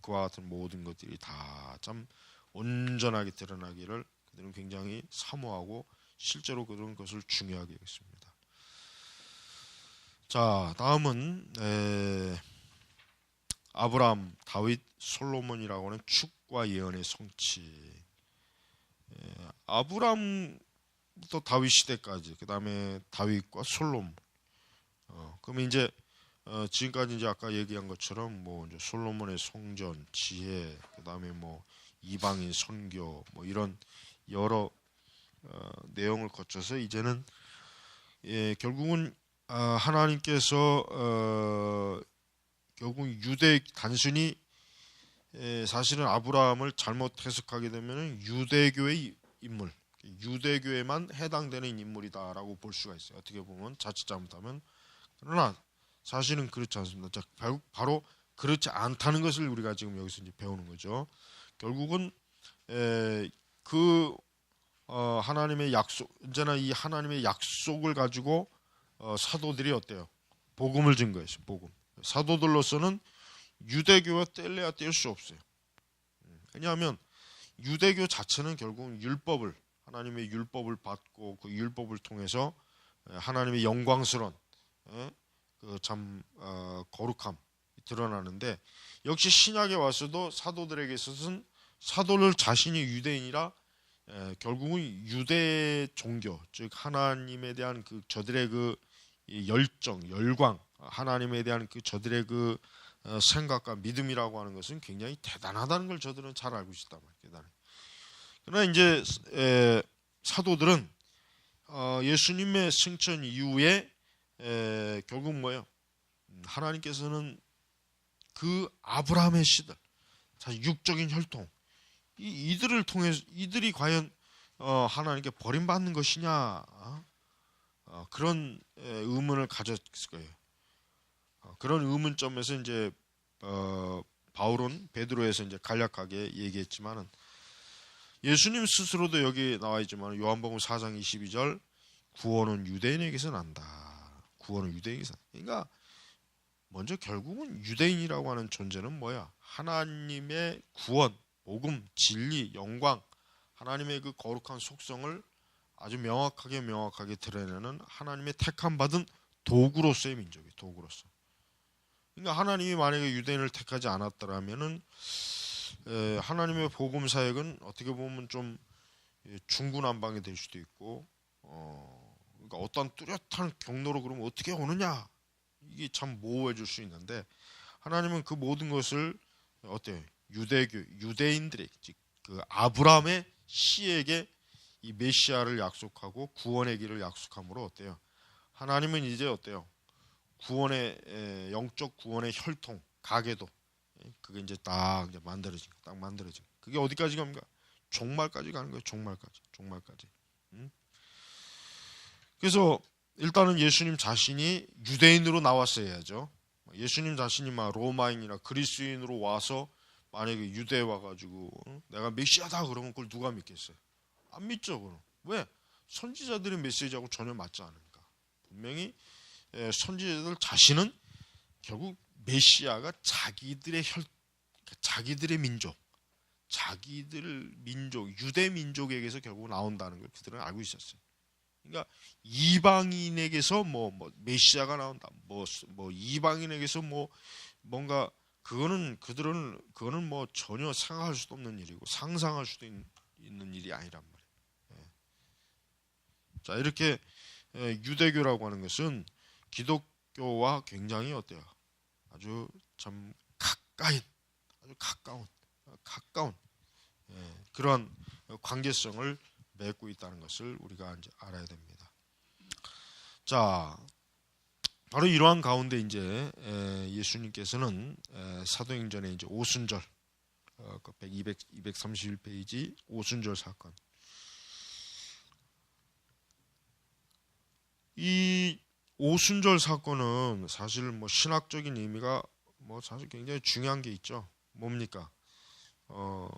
그와 같은 모든 것들이 다 참 온전하게 드러나기를 그들은 굉장히 사모하고 실제로 그런 것을 중요하게 여겼습니다. 자, 다음은 아브라함, 다윗, 솔로몬이라고 하는 축과 예언의 성취. 아브라함부터 다윗 시대까지, 그 다음에 다윗과 솔로몬. 그러면 이제 지금까지 이제 아까 얘기한 것처럼 뭐 이제 솔로몬의 성전, 지혜, 그 다음에 뭐 이방인 선교, 뭐 이런 여러 내용을 거쳐서 이제는 결국은 하나님께서 결국 단순히 사실은 아브라함을 잘못 해석하게 되면 유대교의 인물, 유대교에만 해당되는 인물이다라고 볼 수가 있어요. 어떻게 보면 자칫 잘못하면. 그러나 사실은 그렇지 않습니다. 바로 그렇지 않다는 것을 우리가 지금 여기서 이제 배우는 거죠. 결국은 하나님의 약속, 언제나 이 하나님의 약속을 가지고 사도들이 어때요? 복음을 증거했어요. 복음. 사도들로서는 유대교와 뗄래야 뗄 수 없어요. 왜냐하면 유대교 자체는 결국 하나님의 율법을 받고 그 율법을 통해서 하나님의 영광스러운 참 거룩함 드러나는데, 역시 신약에 와서도 사도들에게 있어서는 사도들 자신이 유대인이라 결국은 유대 종교, 즉 하나님에 대한 그 저들의 그 열정, 열광, 하나님에 대한 그 저들의 그 생각과 믿음이라고 하는 것은 굉장히 대단하다는 걸 저들은 잘 알고 있단 말이에요. 그러나 이제 사도들은 예수님의 승천 이후에 결국 뭐예요? 하나님께서는 그 아브라함의 씨들, 사실 육적인 혈통, 이들을 통해서 이들이 과연 하나님께 버림받는 것이냐, 그런 의문을 가졌을 거예요. 그런 의문점에서 이제 바울은 베드로에서 이제 간략하게 얘기했지만은, 예수님 스스로도 여기 나와 있지만 요한복음 4장 22절 구원은 유대인에게서 난다. 구원은 유대인에게서 난다. 그러니까 먼저 결국은 유대인이라고 하는 존재는 뭐야? 하나님의 구원, 복음, 진리, 영광, 하나님의 그 거룩한 속성을 아주 명확하게 드러내는 하나님의 택함 받은 도구로서의 민족이에요. 도구로서. 그러니까 하나님이 만약에 유대인을 택하지 않았더라면은 하나님의 복음 사역은 어떻게 보면 좀 중구난방이 될 수도 있고, 그러니까 어떤 뚜렷한 경로로 그러면 어떻게 오느냐, 이게 참 모호해 줄 수 있는데, 하나님은 그 모든 것을 어때요? 유대인들에게, 즉 그 아브라함의 씨에게 이 메시아를 약속하고 구원의 길을 약속함으로 어때요? 하나님은 이제 어때요? 구원의 영적 구원의 혈통, 가계도 그게 이제 딱 이제 만들어진 거, 딱 만들어진 거. 그게 어디까지 갑니까? 종말까지 가는 거예요. 종말까지. 그래서 일단은 예수님 자신이 유대인으로 나왔어야죠. 예수님 자신이 막 로마인이나 그리스인으로 와서 만약에 유대에 와가지고 내가 메시아다 그러면 그걸 누가 믿겠어요? 안 믿죠. 그럼 왜? 선지자들의 메시지하고 전혀 맞지 않으니까. 분명히 선지자들 자신은 결국 메시아가 자기들의 민족, 유대 민족에게서 결국 나온다는 걸 그들은 알고 있었어요. 그러니까 이방인에게서 뭐 메시아가 나온다, 뭐 이방인에게서 뭐 뭔가 그거는 뭐 전혀 생각할 수도 없는 일이고 상상할 수도 있는 일이 아니란 말이에요. 자, 이렇게 유대교라고 하는 것은 기독교와 굉장히 어때요? 아주 참 가까운 그런 관계성을 맺고 있다는 것을 우리가 이제 알아야 됩니다. 자, 바로 이러한 가운데 이제 예수님께서는 사도행전의 이제 오순절 231페이지 오순절 사건, 이 오순절 사건은 사실 뭐 신학적인 의미가 뭐 사실 굉장히 중요한 게 있죠. 뭡니까?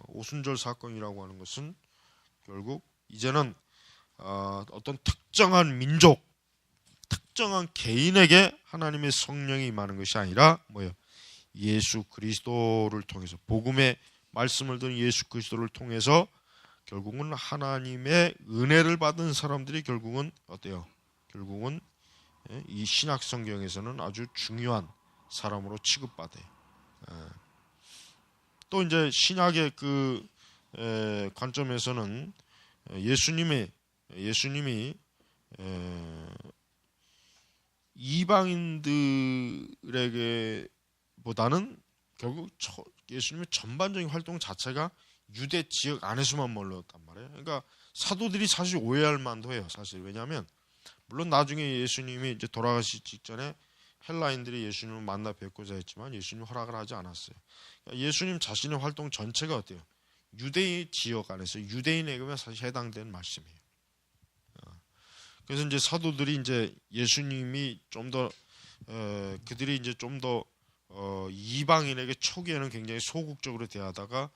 오순절 사건이라고 하는 것은 결국 이제는 어떤 특정한 민족, 특정한 개인에게 하나님의 성령이 임하는 것이 아니라 뭐예요? 예수 그리스도를 통해서, 복음의 말씀을 듣는 예수 그리스도를 통해서 결국은 하나님의 은혜를 받은 사람들이 결국은 어때요? 결국은 이 신약 성경에서는 아주 중요한 사람으로 취급받아요. 또 이제 신약의 그 관점에서는 예수님이 이방인들에게 보다는 결국 예수님의 전반적인 활동 자체가 유대 지역 안에서만 머물렀단 말이에요. 그러니까 사도들이 사실 오해할 만도 해요. 사실 왜냐하면 물론 나중에 예수님이 이제 돌아가시 직전에 헬라인들이 예수님을 만나 뵙고자 했지만 예수님 허락을 하지 않았어요. 그러니까 예수님 자신의 활동 전체가 어때요? 유대인 지역 안에서 유대인에게만 사실 해당되는 말씀이에요. 그래서 이제 사도들이 이제 예수님이 좀 더 그들이 이제 좀 더 이방인에게 초기에는 굉장히 소극적으로 대하다가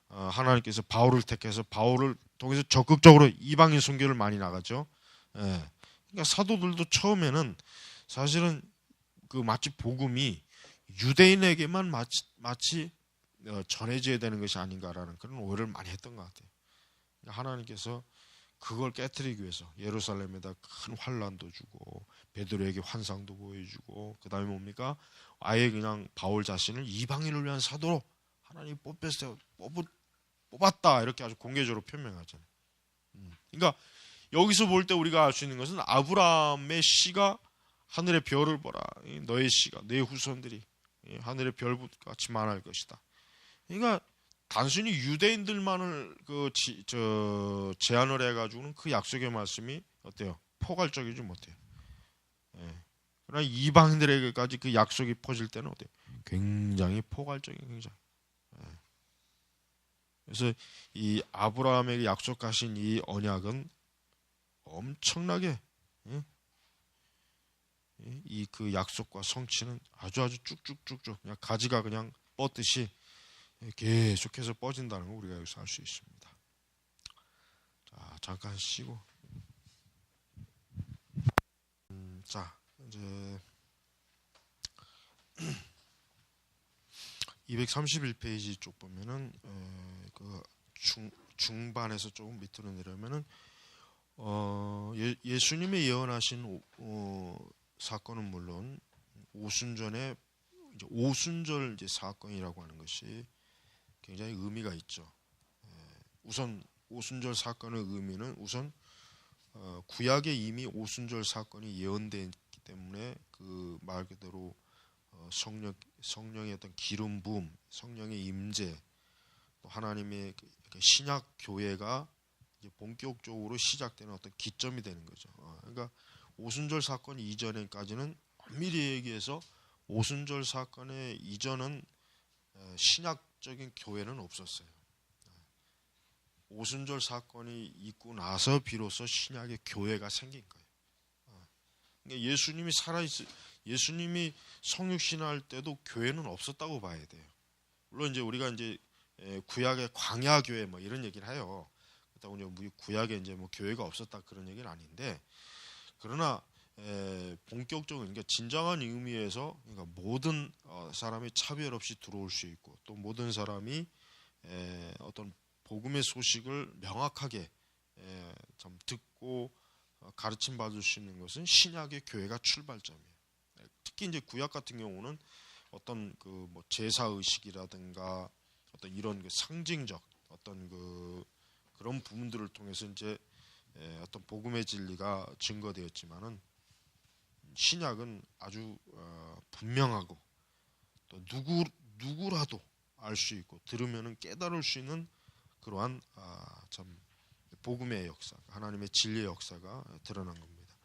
하나님께서 바울을 택해서 바울을 통해서 적극적으로 이방인 선교를 많이 나가죠. 그러니까 사도들도 처음에는 사실은 그 마치 복음이 유대인에게만 마치 전해져야 되는 것이 아닌가라는 그런 오해를 많이 했던 것 같아요. 하나님께서 그걸 깨트리기 위해서 예루살렘에다 큰 환란도 주고 베드로에게 환상도 보여주고 그 다음에 뭡니까? 아예 그냥 바울 자신을 이방인을 위한 사도로 하나님이 뽑았다 이렇게 아주 공개적으로 표명하잖아요. 그러니까 여기서 볼 때 우리가 알 수 있는 것은 아브라함의 씨가 하늘의 별을 보라. 너의 씨가, 내 후손들이 하늘의 별같이 많을 것이다. 그러니까 단순히 유대인들만을 제한을 해가지고는 그 약속의 말씀이 어때요? 포괄적이지 못해요. 그러나 이방인들에게까지 그 약속이 퍼질 때는 어때요? 굉장히 포괄적인, 굉장히. 그래서 이 아브라함에게 약속하신 이 언약은 엄청나게 이 그 약속과 성취는 아주 쭉쭉쭉쭉 그냥 가지가 그냥 뻗듯이 계속해서 뻗진다는 거 우리가 여기서 알 수 있습니다. 자, 잠깐 쉬고. 자, 이제 231페이지 쪽 보면은 그 중반에서 조금 밑으로 내려면은 예수님이 예언하신 사건은 물론 오순절의 오순절 이제 사건이라고 하는 것이 굉장히 의미가 있죠. 우선 오순절 사건의 의미는 우선 구약에 이미 오순절 사건이 예언되기 때문에 그 말 그대로 성령의 어떤 기름 부음, 성령의 임재, 또 하나님의 신약 교회가 이제 본격적으로 시작되는 어떤 기점이 되는 거죠. 그러니까 오순절 사건 이전에까지는 엄밀히 얘기해서 오순절 사건의 이전은 신약적인 교회는 없었어요. 오순절 사건이 있고 나서 비로소 신약의 교회가 생긴 거예요. 그러니까 예수님이 성육신할 때도 교회는 없었다고 봐야 돼요. 물론 이제 우리가 이제 구약의 광야 교회 뭐 이런 얘기를 해요. 그렇다고 이제 구약에 이제 뭐 교회가 없었다 그런 얘기는 아닌데, 그러나 본격적으로 그러니까 진정한 의미에서 그러니까 모든 사람이 차별 없이 들어올 수 있고 또 모든 사람이 어떤 복음의 소식을 명확하게 참 듣고 가르침 받을 수 있는 것은 신약의 교회가 출발점이에요. 특히 이제 구약 같은 경우는 어떤 그 뭐 제사 의식이라든가 어떤 이런 그 상징적 어떤 그런 부분들을 통해서 이제 어떤 복음의 진리가 증거되었지만은 신약은 아주 분명하고 또 누구라도 알 수 있고 들으면은 깨달을 수 있는 그러한 참 복음의 역사, 하나님의 진리의 역사가 드러난 겁니다.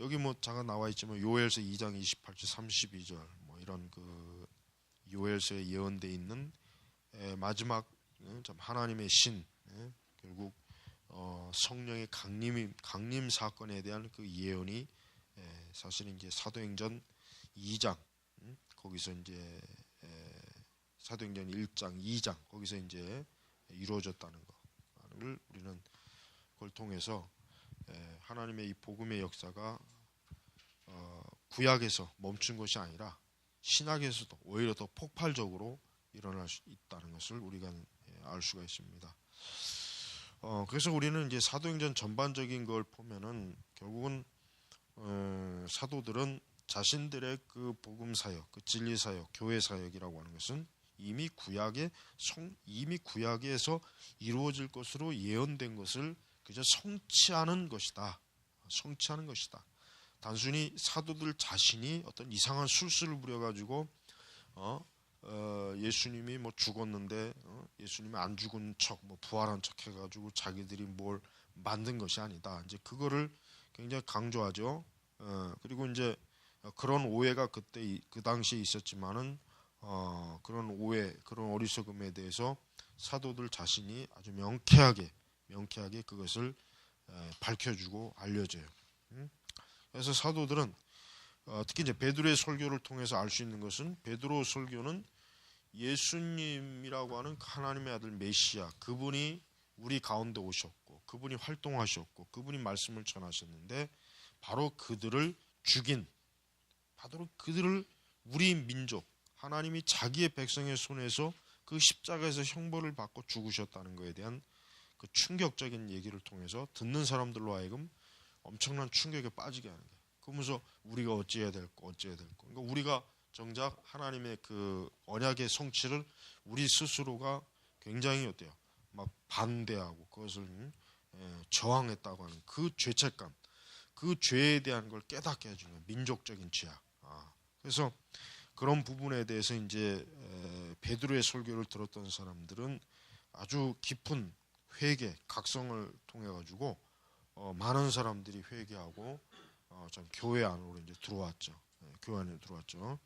여기 뭐 잠깐 나와 있지만 요엘서 2장 28절 32절 뭐 이런 그 요엘서에 예언되어 있는 마지막 참 하나님의 신, 결국 성령의 강림 사건에 대한 그 예언이 사실은 이제 사도행전 2장 거기서 이제 사도행전 1장 2장 거기서 이제 이루어졌다는 것을 우리는 그걸 통해서 하나님의 이 복음의 역사가 구약에서 멈춘 것이 아니라 신약에서도 오히려 더 폭발적으로 일어날 수 있다는 것을 우리가 알 수가 있습니다. 그래서 우리는 이제 사도행전 전반적인 걸 보면은 결국은 사도들은 자신들의 그 복음 사역, 그 진리 사역, 교회 사역이라고 하는 것은 이미 구약에서 이루어질 것으로 예언된 것을 그저 성취하는 것이다. 성취하는 것이다. 단순히 사도들 자신이 어떤 이상한 술수를 부려가지고 예수님이 뭐 죽었는데 예수님이 안 죽은 척, 뭐 부활한 척 해가지고 자기들이 뭘 만든 것이 아니다. 이제 그거를 굉장히 강조하죠. 그리고 이제 그런 오해가 그때 그 당시에 있었지만은 그런 오해, 그런 어리석음에 대해서 사도들 자신이 아주 명쾌하게 그것을 밝혀주고 알려줘요. 그래서 사도들은 특히 이제 베드로의 설교를 통해서 알 수 있는 것은 베드로 설교는 예수님이라고 하는 하나님의 아들 메시아, 그분이 우리 가운데 오셨고 그분이 활동하셨고 그분이 말씀을 전하셨는데 바로 그들을 우리 민족 하나님이 자기의 백성의 손에서 그 십자가에서 형벌을 받고 죽으셨다는 것에 대한 그 충격적인 얘기를 통해서 듣는 사람들로 하여금 엄청난 충격에 빠지게 하는 거예요. 그러면서 우리가 어찌해야 될까. 그러니까 우리가 정작 하나님의 그 언약의 성취를 우리 스스로가 굉장히 어때요? 막 반대하고 그것을 저항했다고 하는 그 죄책감, 그 죄에 대한 걸 깨닫게 해주는 민족적인 죄악. 그래서 그런 부분에 대해서 이제 베드로의 설교를 들었던 사람들은 아주 깊은 회개, 각성을 통해 가지고 많은 사람들이 회개하고 참 교회 안으로 이제 들어왔죠. 교회 안에 들어왔죠.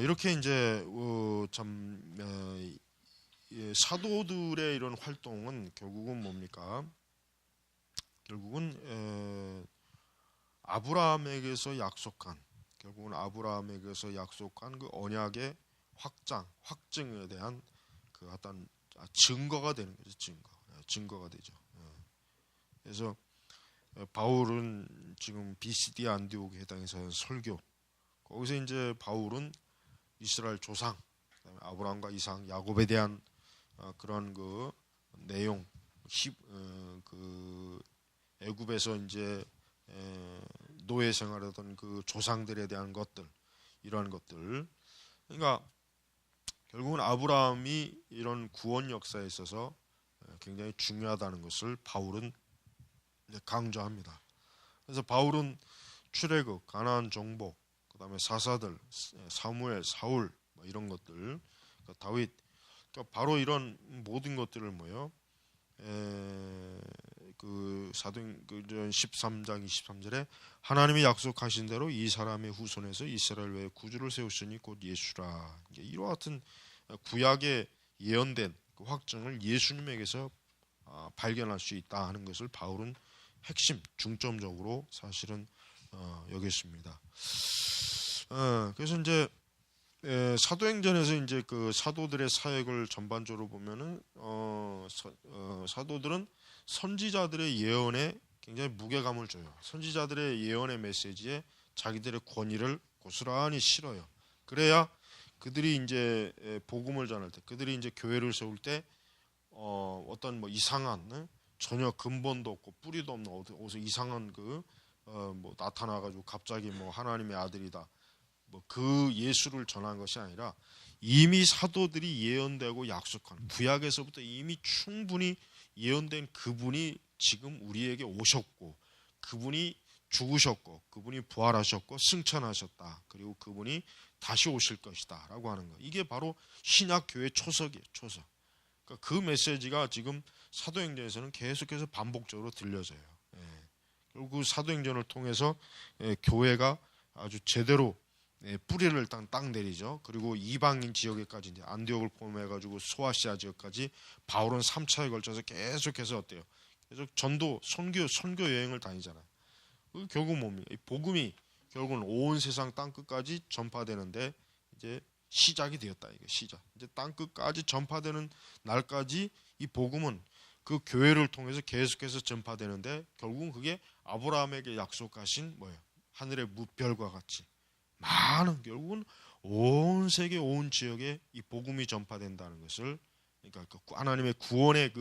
이렇게 이제 사도들의 이런 활동은 결국은 뭡니까? 결국은 아브라함에게서 약속한 그 언약의 확증에 대한 그 어떤 증거가 되는 거죠. 증거가 되죠. 그래서 바울은 지금 BCD 안디옥에 해당해서 한 설교, 거기서 이제 바울은 이스라엘 조상, 그다음에 아브라함과 이삭, 야곱에 대한 그런 그 내용, 그 애굽에서 이제 노예 생활하던 그 조상들에 대한 것들, 이러한 것들. 그러니까 결국은 아브라함이 이런 구원 역사에 있어서 굉장히 중요하다는 것을 바울은 강조합니다. 그래서 바울은 출애굽, 가나안 정복, 그다음에 사사들, 사무엘, 사울 뭐 이런 것들, 다윗, 그러니까 바로 이런 모든 것들을 그 사도행전 13장 23절에 하나님이 약속하신 대로 이 사람의 후손에서 이스라엘 외에 구주를 세우시니 곧 예수라. 이와 같은 구약에 예언된 그 확증을 예수님에게서 발견할 수 있다 하는 것을 바울은 핵심 중점적으로 사실은 여겼습니다. 그래서 이제 사도행전에서 이제 그 사도들의 사역을 전반적으로 보면은 사도들은 선지자들의 예언에 굉장히 무게감을 줘요. 선지자들의 예언의 메시지에 자기들의 권위를 고스란히 실어요. 그래야 그들이 이제 복음을 전할 때, 그들이 이제 교회를 세울 때 어떤 뭐 이상한 전혀 근본도 없고 뿌리도 없는 어디서 이상한 뭐 나타나가지고 갑자기 뭐 하나님의 아들이다. 뭐 그 예수를 전한 것이 아니라 이미 사도들이 예언되고 약속한 구약에서부터 이미 충분히 예언된 그분이 지금 우리에게 오셨고 그분이 죽으셨고 그분이 부활하셨고 승천하셨다. 그리고 그분이 다시 오실 것이다 라고 하는 거. 이게 바로 신약 교회 초석이에요. 초석. 그러니까 그 메시지가 지금 사도행전에서는 계속해서 반복적으로 들려져요. 그리고 그 사도행전을 통해서 교회가 아주 제대로 뿌리를 일단 딱 내리죠. 그리고 이방인 지역에까지 이제 안디옥을 포함해가지고 소아시아 지역까지 바울은 3차에 걸쳐서 계속해서 어때요? 계속 전도, 선교 여행을 다니잖아요. 결국 뭡니까? 이 복음이 결국은 온 세상 땅 끝까지 전파되는데 이제 시작이 되었다. 이게 시작. 이제 땅 끝까지 전파되는 날까지 이 복음은 그 교회를 통해서 계속해서 전파되는데 결국은 그게 아브라함에게 약속하신 뭐예요? 하늘의 무별과 같이 많은 결국은 온 세계 온 지역에 이 복음이 전파된다는 것을 그러니까 하나님의 구원의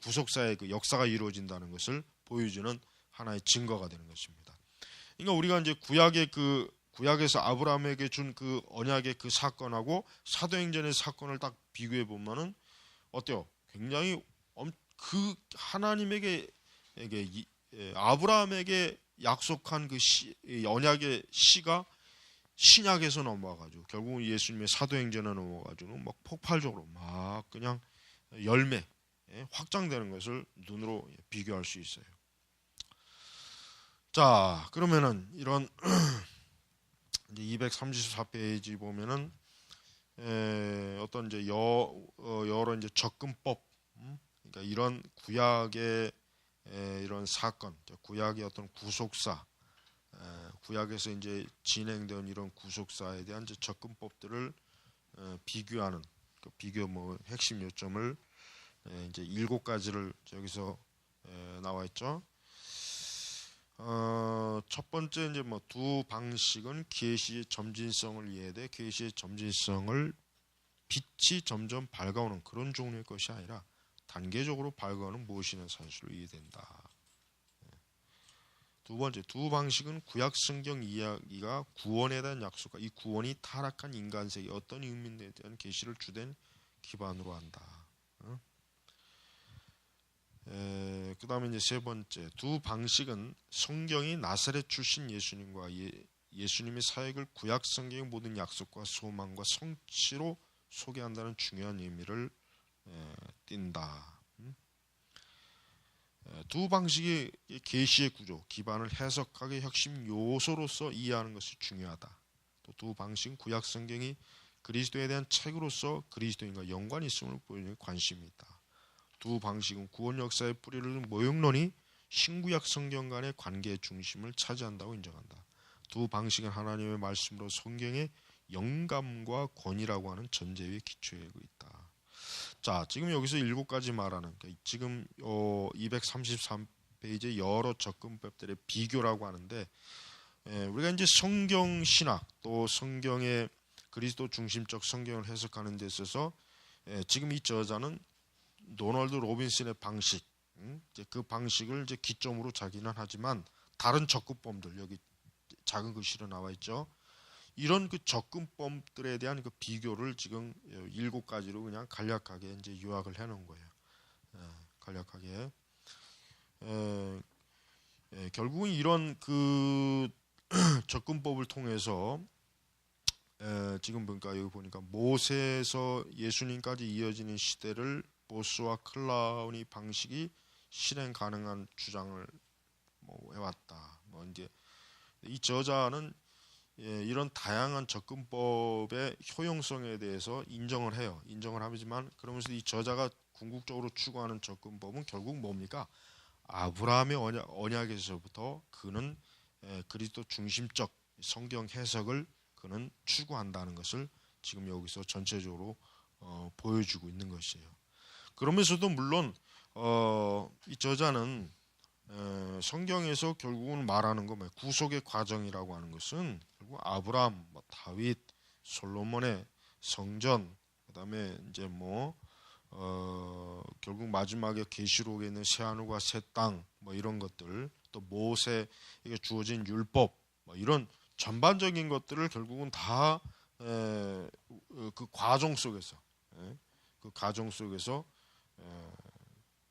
구속사의 그 역사가 이루어진다는 것을 보여주는 하나의 증거가 되는 것입니다. 그러니까 우리가 이제 구약에서 아브라함에게 준 그 언약의 그 사건하고 사도행전의 사건을 딱 비교해 보면은 어때요? 굉장히 그 하나님에게 아브라함에게 약속한 그 언약의 시가 신약에서 넘어와가지고 결국은 예수님의 사도행전에 넘어와가지고 막 폭발적으로 막 그냥 열매 확장되는 것을 눈으로 비교할 수 있어요. 자, 그러면은 이런 이제 234페이지 보면은 어떤 이제 여러 이제 접근법, 그러니까 이런 구약의 이런 사건, 구약의 어떤 구속사, 구약에서 이제 진행된 이런 구속사에 대한 이제 접근법들을 비교하는 그 비교 뭐 핵심 요점을 이제 7가지를 여기서 나와 있죠. 첫 번째 이제 뭐 두 방식은 계시의 점진성을 이해돼 계시의 점진성을 빛이 점점 밝아오는 그런 종류의 것이 아니라 단계적으로 밝아오는 무엇이냐는 사실로 이해된다. 두 번째, 두 방식은 구약 성경 이야기가 구원에 대한 약속과 이 구원이 타락한 인간 세계 어떤 의미에 대한 계시를 주된 기반으로 한다. 그 다음에 이제 세 번째, 두 방식은 성경이 나사렛 출신 예수님과 예수님의 사역을 구약 성경의 모든 약속과 소망과 성취로 소개한다는 중요한 의미를 띈다. 두 방식의 계시의 구조, 기반을 해석하기 핵심 요소로서 이해하는 것이 중요하다. 또 두 방식은 구약 성경이 그리스도에 대한 책으로서 그리스도인과 연관이 있음을 보이는 관심이 있다. 두 방식은 구원 역사의 뿌리를 둔 모형론이 신구약 성경 간의 관계의 중심을 차지한다고 인정한다. 두 방식은 하나님의 말씀으로 성경의 영감과 권위라고 하는 전제 위에 기초하고 있다. 자, 지금 여기서 7가지 말하는 지금 233페이지의 여러 접근법들의 비교라고 하는데 우리가 이제 성경 신학 또 성경의 그리스도 중심적 성경을 해석하는 데 있어서 지금 이 저자는 도널드 로빈슨의 방식, 이제 그 방식을 이제 기점으로 자기는 하지만 다른 접근법들 여기 작은 글씨로 나와 있죠. 이런 그 접근법들에 대한 그 비교를 지금 7가지로 그냥 간략하게 이제 요약을 해놓은 거예요. 간략하게. 결국은 이런 그 접근법을 통해서 지금 보니까 여기 보니까 모세에서 예수님까지 이어지는 시대를 보스와 클라우니 방식이 실행 가능한 주장을 해왔다. 이제 이 저자는 이런 다양한 접근법의 효용성에 대해서 인정을 해요. 인정을 하지만 그러면서 이 저자가 궁극적으로 추구하는 접근법은 결국 뭡니까? 아브라함의 언약에서부터 그는 그리스도 중심적 성경 해석을 그는 추구한다는 것을 지금 여기서 전체적으로 보여주고 있는 것이에요. 그러면서도 물론 이 저자는 성경에서 결국은 말하는 거 구속의 과정이라고 하는 것은 결국 아브라함, 다윗, 솔로몬의 성전, 그다음에 이제 결국 마지막에 계시록에 있는 새 하늘과 새 땅 이런 것들, 또 모세에게 주어진 율법 이런 전반적인 것들을 결국은 다 그 과정 속에서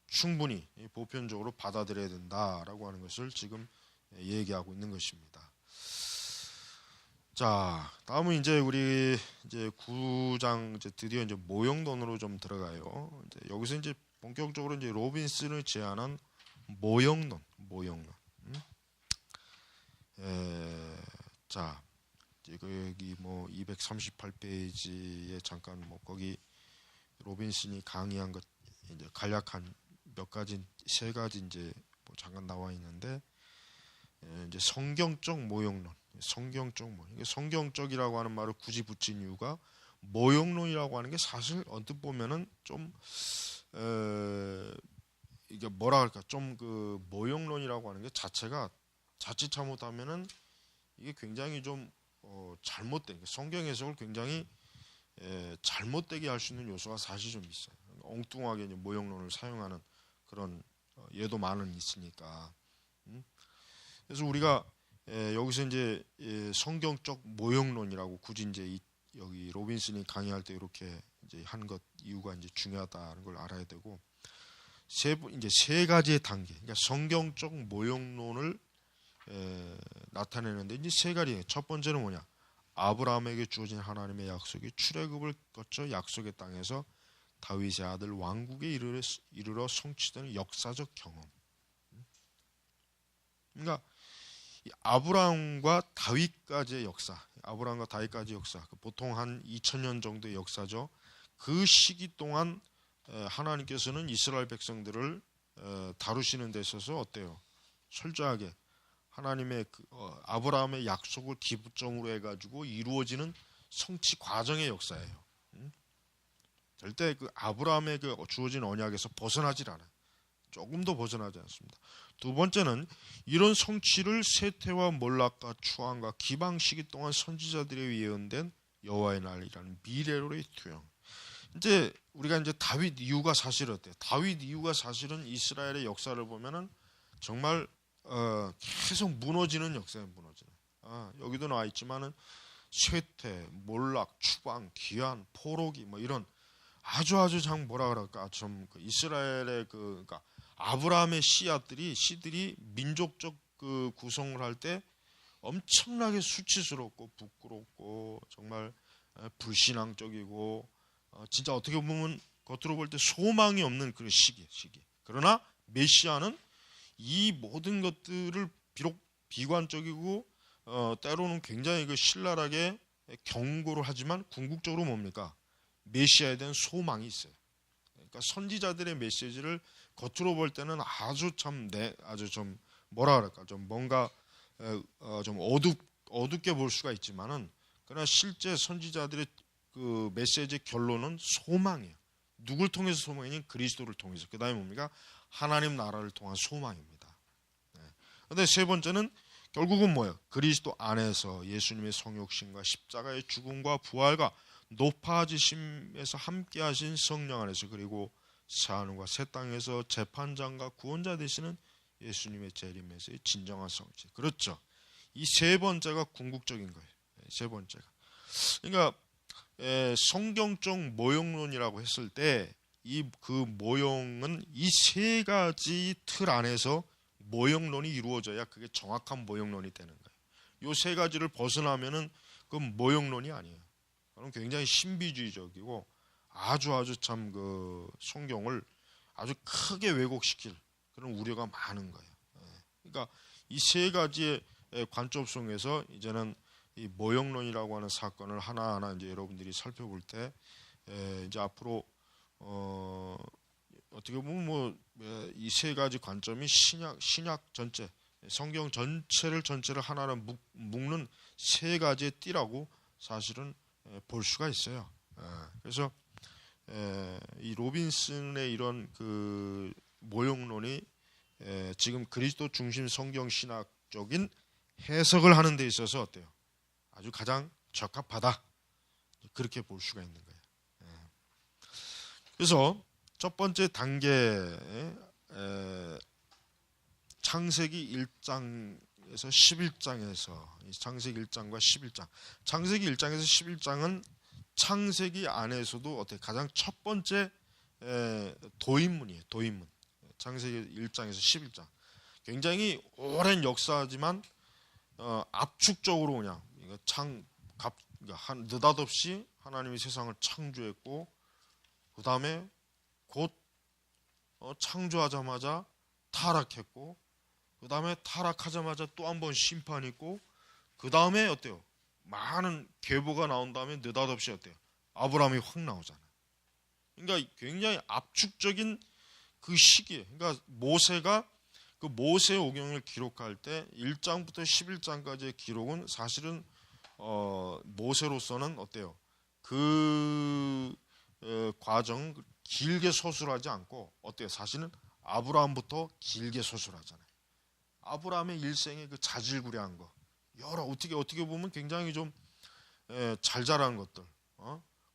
충분히 보편적으로 받아들여야 된다라고 하는 것을 지금 얘기하고 있는 것입니다. 자, 다음은 이제 우리 이제 9장 드디어 이제 모형론으로 좀 들어가요. 이제 여기서 이제 본격적으로 이제 로빈슨을 제안한 모형론. 자, 여기 238페이지에 잠깐 거기 로빈슨이 강의한 것 이제 간략한 몇 가지, 세 가지 이제 잠깐 나와 있는데, 이제 성경적 모형론, 이게 성경적이라고 하는 말을 굳이 붙인 이유가 모형론이라고 하는 게 사실 언뜻 보면은 좀 이게 뭐라 할까, 좀 그 모형론이라고 하는 게 자체가 자칫 잘못하면은 이게 굉장히 좀 잘못된, 성경 해석을 굉장히 잘못되게 할 수 있는 요소가 사실 좀 있어요. 엉뚱하게 이제 모형론을 사용하는 그런 예도 많은 있으니까. 그래서 우리가 여기서 이제 성경적 모형론이라고 굳이 이제 여기 로빈슨이 강의할 때 이렇게 이제 한 것 이유가 이제 중요하다는 걸 알아야 되고, 이제 세 가지의 단계, 그러니까 성경적 모형론을 나타내는데 이제 세 가지. 첫 번째는 뭐냐? 아브라함에게 주어진 하나님의 약속이 출애굽을 거쳐 약속의 땅에서 다윗의 아들 왕국에 이르러 성취되는 역사적 경험. 그러니까 아브라함과 다윗까지의 역사, 보통 한 2000년 정도의 역사죠. 그 시기 동안 하나님께서는 이스라엘 백성들을 다루시는 데 있어서 어때요? 철저하게 하나님의 아브라함의 약속을 기점으로 해가지고 이루어지는 성취 과정의 역사예요. 절대 그 아브라함의 그 주어진 언약에서 벗어나질 않아요. 조금도 벗어나지 않습니다. 두 번째는 이런 성취를 세태와 몰락과 추앙과 기방 시기 동안 선지자들에 예언된 여호와의 날이라는 미래로의 투영. 이제 우리가 이제 다윗 이후가 사실 어때요? 다윗 이후가 사실은 이스라엘의 역사를 보면은 정말 계속 무너지는 역사예요. 여기도 나와 있지만은 쇠퇴, 몰락, 추방, 기한, 포로기 이런 아주 참 뭐라 그럴까, 좀 이스라엘의 그러니까 아브라함의 씨들이 민족적 그 구성을 할 때 엄청나게 수치스럽고 부끄럽고 정말 불신앙적이고 진짜 어떻게 보면 겉으로 볼 때 소망이 없는 그런 시기. 그러나 메시아는 이 모든 것들을 비록 비관적이고 때로는 굉장히 그 신랄하게 경고를 하지만 궁극적으로 뭡니까? 메시아에 대한 소망이 있어요. 그러니까 선지자들의 메시지를 겉으로 볼 때는 아주 좀 뭐라 그럴까, 좀 뭔가 좀 어둡게 볼 수가 있지만은, 그러나 실제 선지자들의 그 메시지의 결론은 소망이에요. 누굴 통해서 소망이냐? 그리스도를 통해서. 그 다음에 뭡니까? 하나님 나라를 통한 소망입니다. 그런데 세 번째는 결국은 뭐예요? 그리스도 안에서 예수님의 성육신과 십자가의 죽음과 부활과 높아지심에서 함께하신 성령 안에서, 그리고 새하늘과 새 땅에서 재판장과 구원자 되시는 예수님의 재림에서의 진정한 성취. 그렇죠. 이 세 번째가 궁극적인 거예요. 세 번째가. 그러니까 성경적 모형론이라고 했을 때 그 모형은 이 세 가지 틀 안에서 모형론이 이루어져야 그게 정확한 모형론이 되는 거예요. 이 세 가지를 벗어나면은 그 모형론이 아니에요. 그건 굉장히 신비주의적이고 아주 참 그 성경을 아주 크게 왜곡시킬 그런 우려가 많은 거예요. 그러니까 이 세 가지의 관점 속에서 이제는 이 모형론이라고 하는 사건을 하나하나 이제 여러분들이 살펴볼 때 이제 앞으로 어떻게 보면 뭐 이 세 가지 관점이 신약 전체, 성경 전체를 하나로 묶는 세 가지의 띠라고 사실은 볼 수가 있어요. 그래서 이 로빈슨의 이런 그 모형론이 지금 그리스도 중심 성경 신학적인 해석을 하는 데 있어서 어때요? 아주 가장 적합하다. 그렇게 볼 수가 있는 거예요. 그래서 첫 번째 단계 창세기 1장에서 11장에서 창세기 1장과 11장. 창세기 1장에서 11장은 창세기 안에서도 어때 가장 첫 번째 도입문이에요. 도입문. 창세기 1장에서 11장. 굉장히 오랜 역사지만 압축적으로 그냥 느닷없이 하나님이 세상을 창조했고 그 다음에 곧 창조하자마자 타락했고 그 다음에 타락하자마자 또 한 번 심판이 있고 그 다음에 어때요? 많은 계보가 나온 다음에 느닷없이 어때요? 아브라함이 확 나오잖아요. 그러니까 굉장히 압축적인 그 시기에 그러니까 모세가 그 모세 오경을 기록할 때 1장부터 11장까지의 기록은 사실은 모세로서는 어때요? 그 과정 길게 서술하지 않고 어때요? 사실은 아브라함부터 길게 서술하잖아요. 아브라함의 일생의 그 자질구레한 거 여러 어떻게 보면 굉장히 좀 잘 자란 것들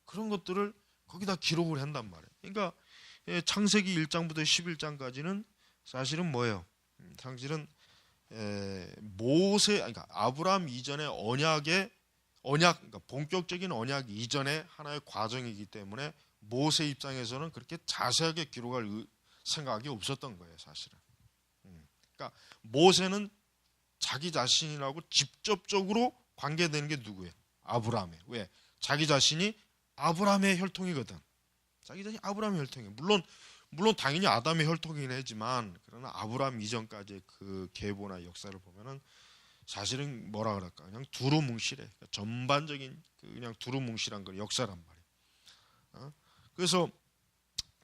그런 것들을 거기다 기록을 한단 말이에요. 그러니까 창세기 1장부터 11장까지는 사실은 뭐예요? 사실은 모세 그러니까 아브라함 이전의 그러니까 본격적인 언약 이전의 하나의 과정이기 때문에 모세 입장에서는 그렇게 자세하게 기록할 생각이 없었던 거예요, 사실은. 그러니까 모세는 자기 자신이라고 직접적으로 관계되는 게 누구예요? 아브라함이에요. 왜? 자기 자신이 아브라함의 혈통이거든. 자기 자신이 아브라함의 혈통이에요. 물론 당연히 아담의 혈통이긴 하지만 그러나 아브라함 이전까지의 그 계보나 역사를 보면은 사실은 뭐라 그럴까? 그냥 두루뭉실해. 그러니까 전반적인 그냥 두루뭉실한 그 역사란 말이에요. 그래서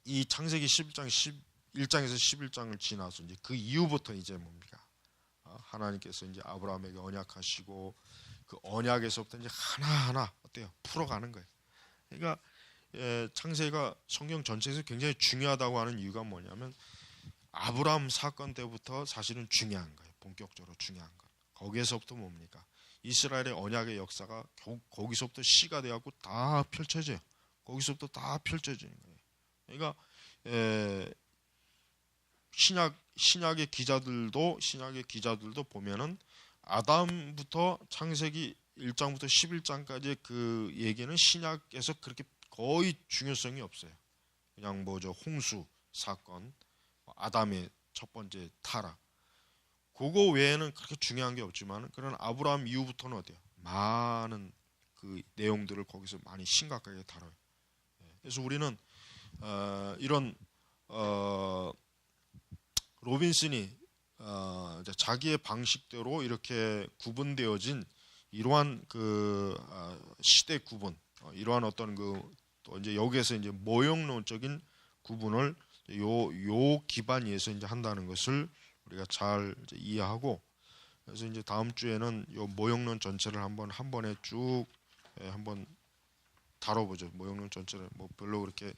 이 창세기 1장에서 11장을 지나서 이제 그 이후부터 이제 뭡니까? 하나님께서 이제 아브라함에게 언약하시고 그 언약에서부터 이제 하나하나 어때요? 풀어가는 거예요. 그러니까 창세기가 성경 전체에서 굉장히 중요하다고 하는 이유가 뭐냐면 아브라함 사건 때부터 사실은 중요한 거예요. 본격적으로 중요한 거. 거기에서부터 뭡니까? 이스라엘의 언약의 역사가 거기서부터 시가 되어갖고 다 펼쳐져요. 거기서부터 다 펼쳐지는 거예요. 그러니까 신약의 기자들도 보면은 아담부터 창세기 1장부터 11장까지 그 얘기는 신약에서 그렇게 거의 중요성이 없어요. 그냥 뭐죠 홍수 사건, 아담의 첫 번째 타락, 그거 외에는 그렇게 중요한 게 없지만 그런 아브라함 이후부터는 어때요? 많은 그 내용들을 거기서 많이 심각하게 다뤄요. 그래서 우리는 이런 로빈슨이 자기의 방식대로 이렇게 구분되어진 이러한 그 시대 구분, 이러한 어떤 또 이제 여기에서 이제 모형론적인 구분을 요 기반 위에서 이제 한다는 것을 우리가 잘 이제 이해하고, 그래서 이제 다음 주에는 요 모형론 전체를 한 번에 쭉 한번 다뤄보죠. 모형론 전체를 뭐 별로 그렇게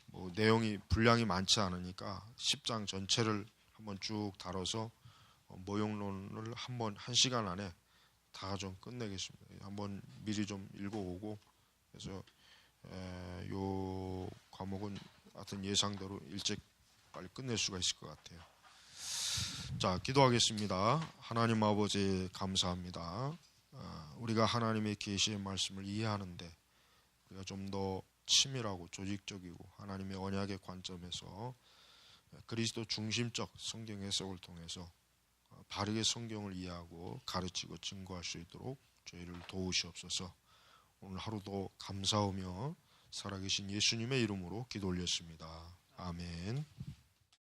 뭐 내용이 분량이 많지 않으니까 10장 전체를 한번 쭉 다뤄서 모형론을 한 시간 안에 다 좀 끝내겠습니다. 한번 미리 좀 읽어오고, 그래서 요 과목은 하여튼 예상대로 일찍 빨리 끝낼 수가 있을 것 같아요. 자, 기도하겠습니다. 하나님 아버지 감사합니다. 우리가 하나님의 계시의 말씀을 이해하는데 우리가 좀 더 치밀하고 조직적이고 하나님의 언약의 관점에서 그리스도 중심적 성경 해석을 통해서 바르게 성경을 이해하고 가르치고 증거할 수 있도록 저희를 도우시옵소서. 오늘 하루도 감사하며 살아계신 예수님의 이름으로 기도 올렸습니다. 아멘.